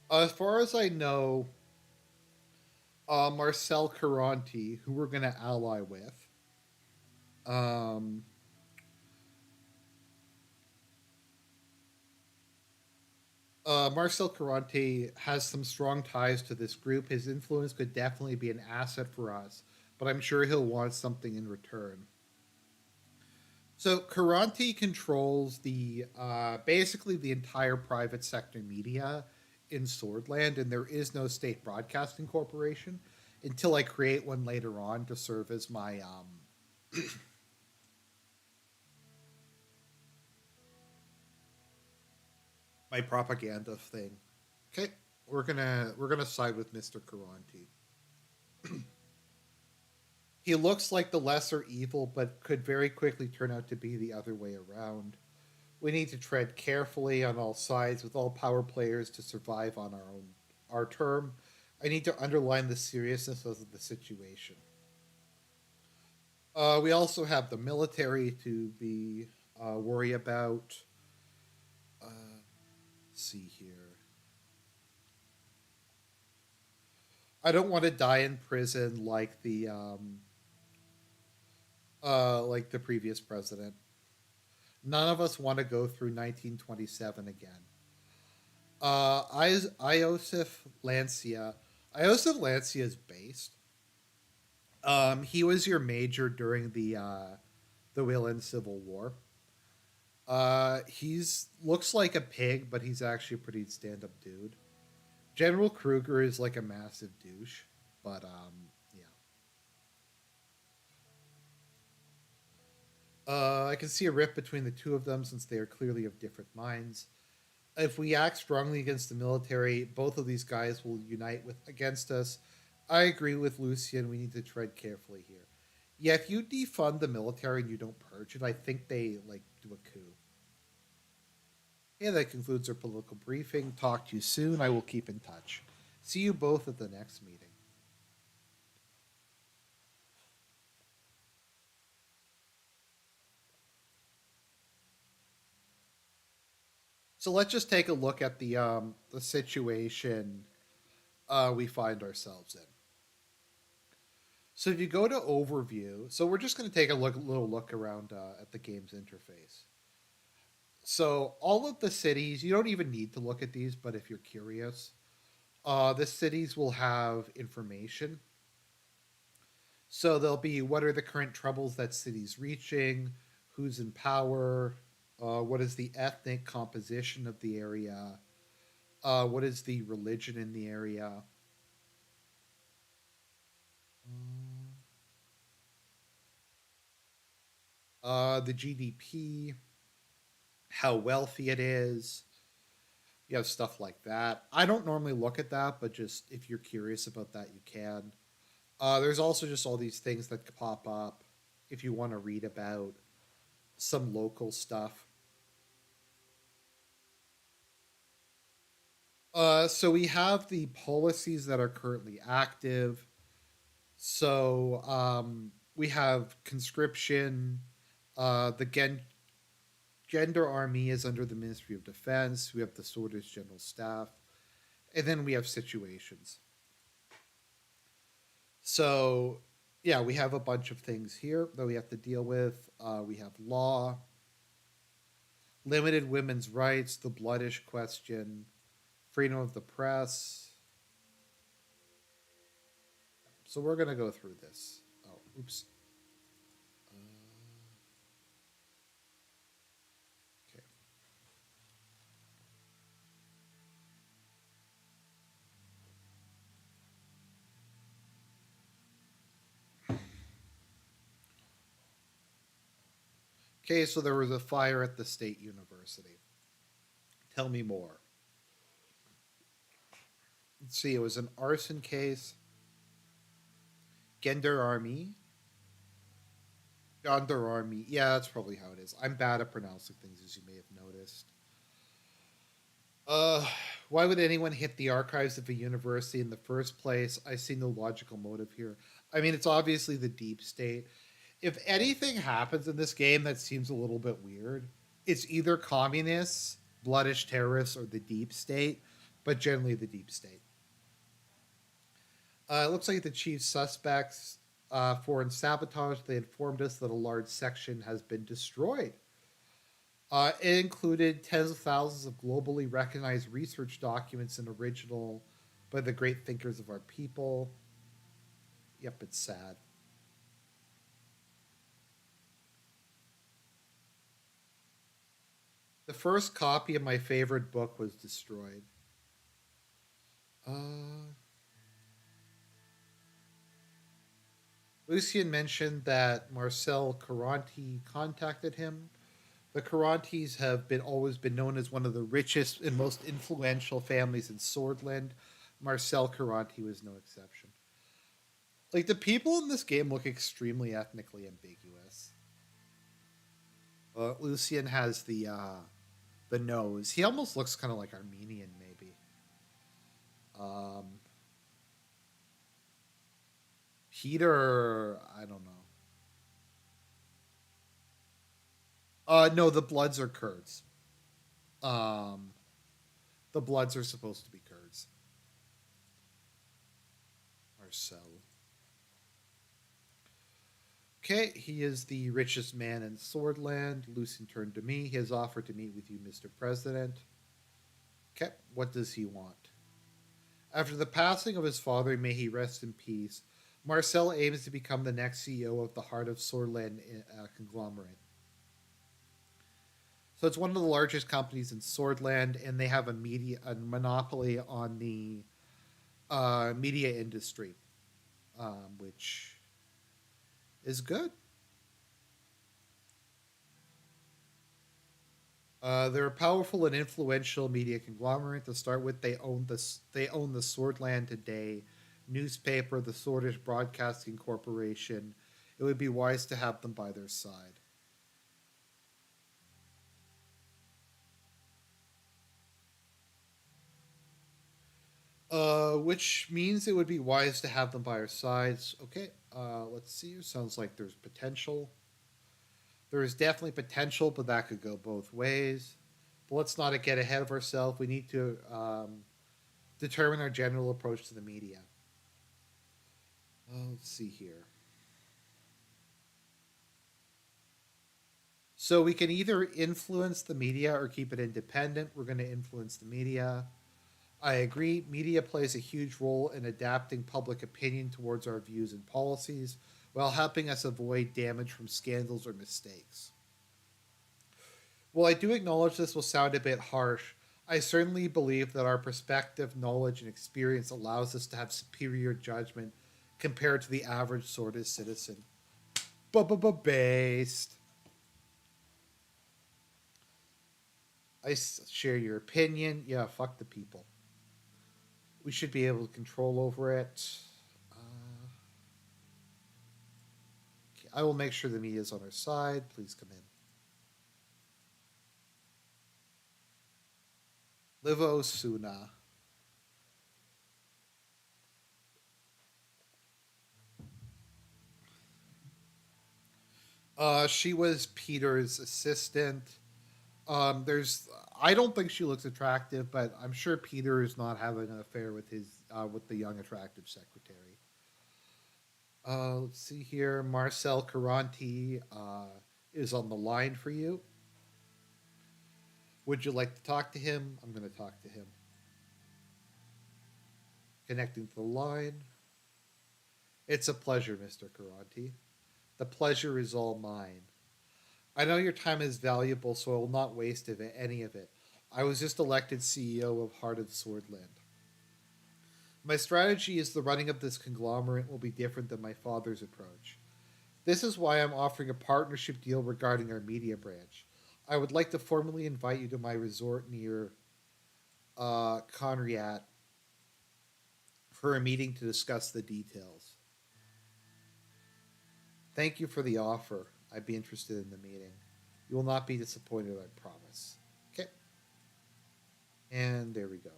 As far as I know, Marcel Caranti, who we're going to ally with, um, Marcel Caranti has some strong ties to this group. His influence could definitely be an asset for us, but I'm sure he'll want something in return. So Caranti controls the basically the entire private sector media in Swordland, and there is no state broadcasting corporation until I create one later on to serve as my propaganda thing. Okay, we're gonna side with Mister Caranti. He looks like the lesser evil, but could very quickly turn out to be the other way around. We need to tread carefully on all sides with all power players to survive on our term. I need to underline the seriousness of the situation. We also have the military to be worry about. Let's see here. I don't want to die in prison like the previous president. None of us want to go through 1927 again. Iosif Lancia. Iosif Lancia is based. He was your major during the Willan Civil War. He's looks like a pig, but he's actually a pretty stand up dude. General Kruger is like a massive douche, but yeah. I can see a rift between the two of them since they are clearly of different minds. If we act strongly against the military, both of these guys will unite with against us. I agree with Lucian. We need to tread carefully here. Yeah, if you defund the military and you don't purge it, I think they like do a coup. Yeah, that concludes our political briefing. Talk to you soon. I will keep in touch. See you both at the next meeting. So let's just take a look at the situation we find ourselves in. So if you go to overview, so we're just going to take a little look around at the game's interface. So all of the cities, you don't even need to look at these, but if you're curious, the cities will have information. So there'll be what are the current troubles that city's reaching, who's in power, what is the ethnic composition of the area, what is the religion in the area, the GDP, how wealthy it is. You have stuff like that. I don't normally look at that, but just if you're curious about that, you can. There's also just all these things that pop up if you want to read about some local stuff. So we have the policies that are currently active. So we have conscription. The gender army is under the Ministry of Defense. We have the Soldiers General Staff, and then we have situations. So yeah, we have a bunch of things here that we have to deal with. We have law, limited women's rights, the bloodish question, freedom of the press. So we're gonna go through this. Oh, oops. Okay. Okay, so there was a fire at the state university. Tell me more. Let's see, it was an arson case. Gender Army. Gender Army. Yeah, that's probably how it is. I'm bad at pronouncing things, as you may have noticed. Uh, why would anyone hit the archives of a university in the first place? I see no logical motive here. I mean, it's obviously the deep state. If anything happens in this game that seems a little bit weird, it's either communists, bloodish terrorists, or the deep state, but generally the deep state. It looks like the chief suspects for in sabotage. They informed us that a large section has been destroyed. It included tens of thousands of globally recognized research documents and original by the great thinkers of our people. Yep, it's sad. The first copy of my favorite book was destroyed. Uh, Lucian mentioned that Marcel Caranti contacted him. The Carantis have been always been known as one of the richest and most influential families in Swordland. Marcel Caranti was no exception. Like the people in this game look extremely ethnically ambiguous. Lucian has the nose. He almost looks kind of like Armenian, maybe. Um, Peter, I don't know. No, the Bloods are Kurds. Um, the Bloods are supposed to be Kurds. Marcel. Okay, he is the richest man in Swordland. Lucian turned to me. He has offered to meet with you, Mr. President. Okay, what does he want? After the passing of his father, may he rest in peace, Marcel aims to become the next CEO of the Heart of Swordland conglomerate. So it's one of the largest companies in Swordland, and they have a monopoly on the media industry, which is good. They're a powerful and influential media conglomerate. To start with, They own the Swordland Today newspaper, the Swordish Broadcasting Corporation. It would be wise to have them by their side. Which means it would be wise to have them by our sides. Okay. Let's see. Sounds like there's potential. There is definitely potential, but that could go both ways. But let's not get ahead of ourselves. We need to determine our general approach to the media. Let's see here. So we can either influence the media or keep it independent. We're going to influence the media. I agree. Media plays a huge role in adapting public opinion towards our views and policies while helping us avoid damage from scandals or mistakes. While I do acknowledge this will sound a bit harsh, I certainly believe that our perspective, knowledge, and experience allows us to have superior judgment compared to the average sort of citizen. Based. Share your opinion. Yeah, fuck the people. We should be able to control over it. Okay, I will make sure the media is on our side. Please come in. Livo Suna. She was Peter's assistant. There's I don't think she looks attractive, but I'm sure Peter is not having an affair with his with the young attractive secretary. Let's see here. Marcel Caranti is on the line for you. Would you like to talk to him? I'm going to talk to him. Connecting to the line. It's a pleasure, Mr. Caranti. The pleasure is all mine. I know your time is valuable, so I will not waste any of it. I was just elected CEO of Heart of Swordland. My strategy is the running of this conglomerate will be different than my father's approach. This is why I'm offering a partnership deal regarding our media branch. I would like to formally invite you to my resort near Conriat. for a meeting to discuss the details. Thank you for the offer. I'd be interested in the meeting. You will not be disappointed, I promise. Okay. And there we go.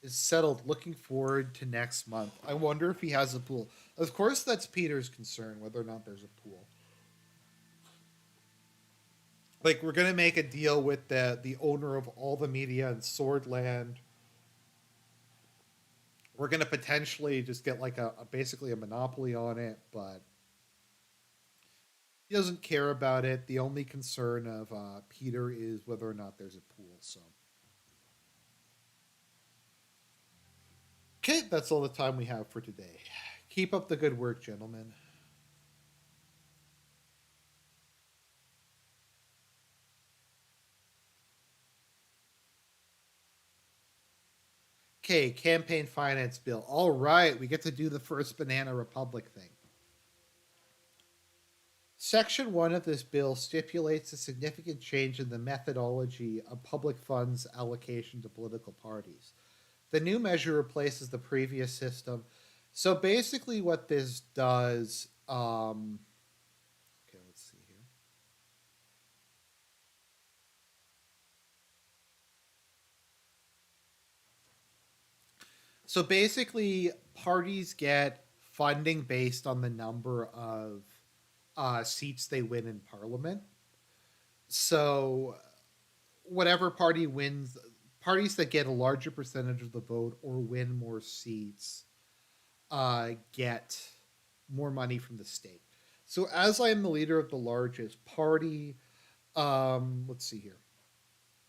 Is settled. Looking forward to next month. I wonder if he has a pool. Of course, that's Peter's concern, whether or not there's a pool. Like, we're gonna make a deal with the owner of all the media in Swordland. We're gonna potentially just get like a basically a monopoly on it, but he doesn't care about it. The only concern of Peter is whether or not there's a pool. So, okay, that's all the time we have for today. Keep up the good work, gentlemen. Okay, campaign finance bill. All right, we get to do the first Banana Republic thing. Section 1 of this bill stipulates a significant change in the methodology of public funds allocation to political parties. The new measure replaces the previous system. So basically, what this does, okay, let's see here. So basically, parties get funding based on the number of seats they win in parliament. So whatever party wins, parties that get a larger percentage of the vote or win more seats get more money from the state. So as I am the leader of the largest party, let's see here.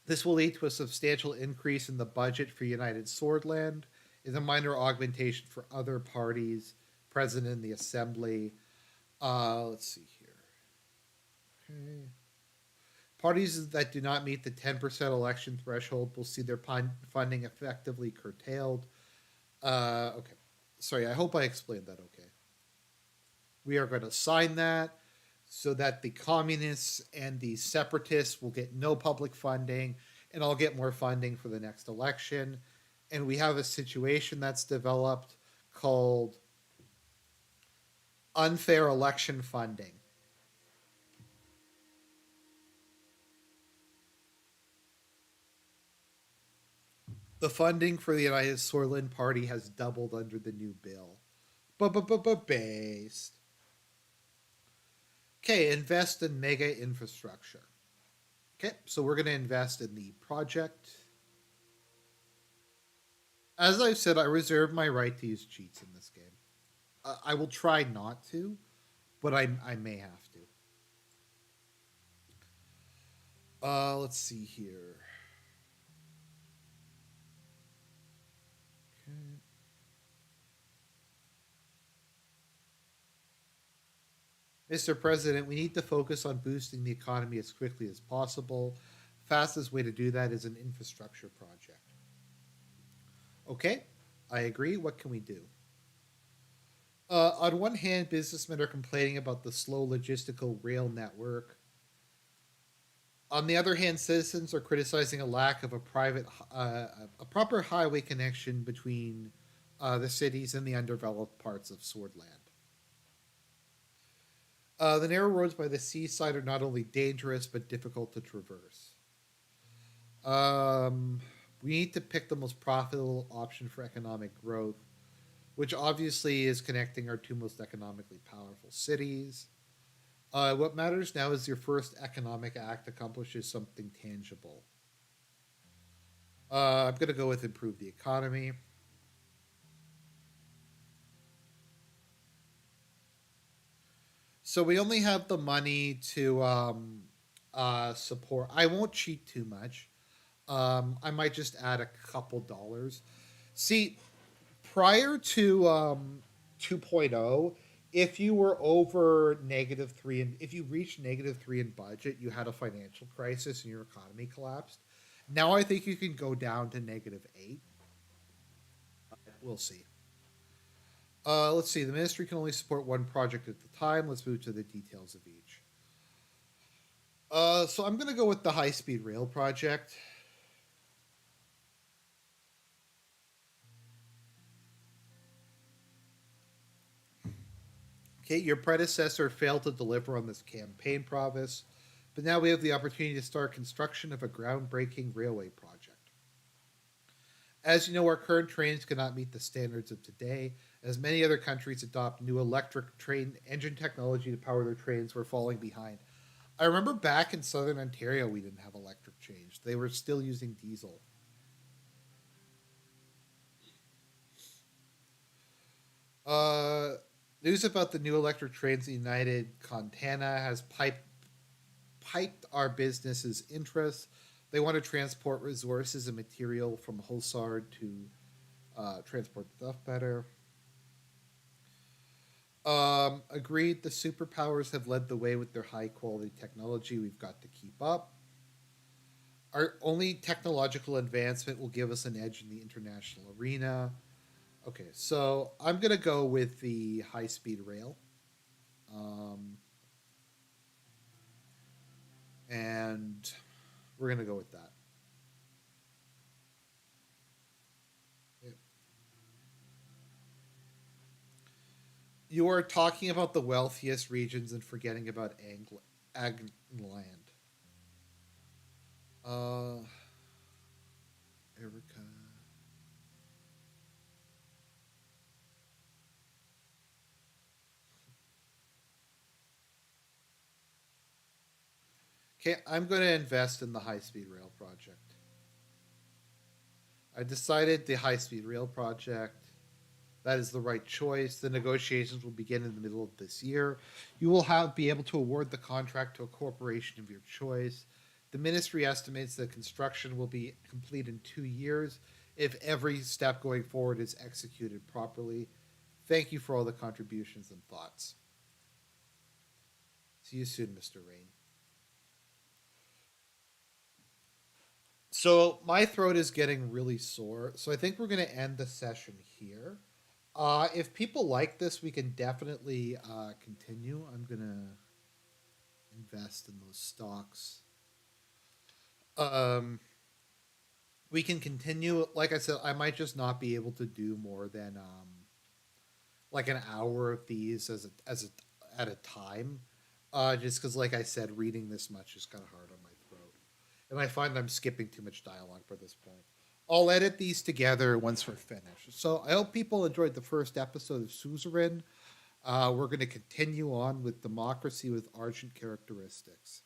This will lead to a substantial increase in the budget for United Swordland, is a minor augmentation for other parties present in the assembly. Let's see here. Okay. Parties that do not meet the 10% election threshold will see their funding effectively curtailed. Okay. Sorry, I hope I explained that okay. We are going to sign that so that the communists and the separatists will get no public funding, and I'll get more funding for the next election. And we have a situation that's developed called unfair election funding. The funding for the United Swordland Party has doubled under the new bill. Based. Okay, invest in mega infrastructure. Okay, so we're going to invest in the project. As I've said, I reserve my right to use cheats in this game. I will try not to, but I may have to. Let's see here. Okay. Mr. President, we need to focus on boosting the economy as quickly as possible. Fastest way to do that is an infrastructure project. Okay, I agree. What can we do? On one hand, businessmen are complaining about the slow logistical rail network. On the other hand, citizens are criticizing a lack of a proper highway connection between the cities and the undeveloped parts of Swordland. The narrow roads by the seaside are not only dangerous but difficult to traverse. We need to pick the most profitable option for economic growth, which obviously is connecting our two most economically powerful cities. What matters now is your first economic act accomplishes something tangible. I'm going to go with improve the economy. So we only have the money to support. I won't cheat too much. I might just add a couple dollars. See, prior to 2.0, if you were over -3 and if you reached -3 in budget, you had a financial crisis and your economy collapsed. Now I think you can go down to -8. We'll see. Let's see. The ministry can only support one project at a time. Let's move to the details of each. So I'm going to go with the high-speed rail project. Okay, your predecessor failed to deliver on this campaign promise, but now we have the opportunity to start construction of a groundbreaking railway project. As you know, our current trains cannot meet the standards of today. As many other countries adopt new electric train engine technology to power their trains, we're falling behind. I remember back in southern Ontario, we didn't have electric trains. They were still using diesel. Uh, News about the new electric trains in United Contana has piped our business's interests. They want to transport resources and material from Hosard to transport stuff better. Agreed, the superpowers have led the way with their high quality technology. We've got to keep up. Our only technological advancement will give us an edge in the international arena. Okay, so I'm going to go with the high speed rail. Um, and we're going to go with that. You are talking about the wealthiest regions and forgetting about Agland. Uh, Erica. Okay, I'm going to invest in the high speed rail project. I decided the high speed rail project. That is the right choice. The negotiations will begin in the middle of this year. You will be able to award the contract to a corporation of your choice. The ministry estimates that construction will be complete in 2 years if every step going forward is executed properly. Thank you for all the contributions and thoughts. See you soon, Mr. Rain. So my throat is getting really sore, so I think we're going to end the session here. If people like this, we can definitely continue. I'm going to invest in those stocks. Um, we can continue. Like I said, I might just not be able to do more than like an hour of these at a time. Just because, like I said, reading this much is kind of hard on my throat, and I find I'm skipping too much dialogue for this point. I'll edit these together once we're finished. So I hope people enjoyed the first episode of Suzerain. We're going to continue on with democracy with Argent characteristics.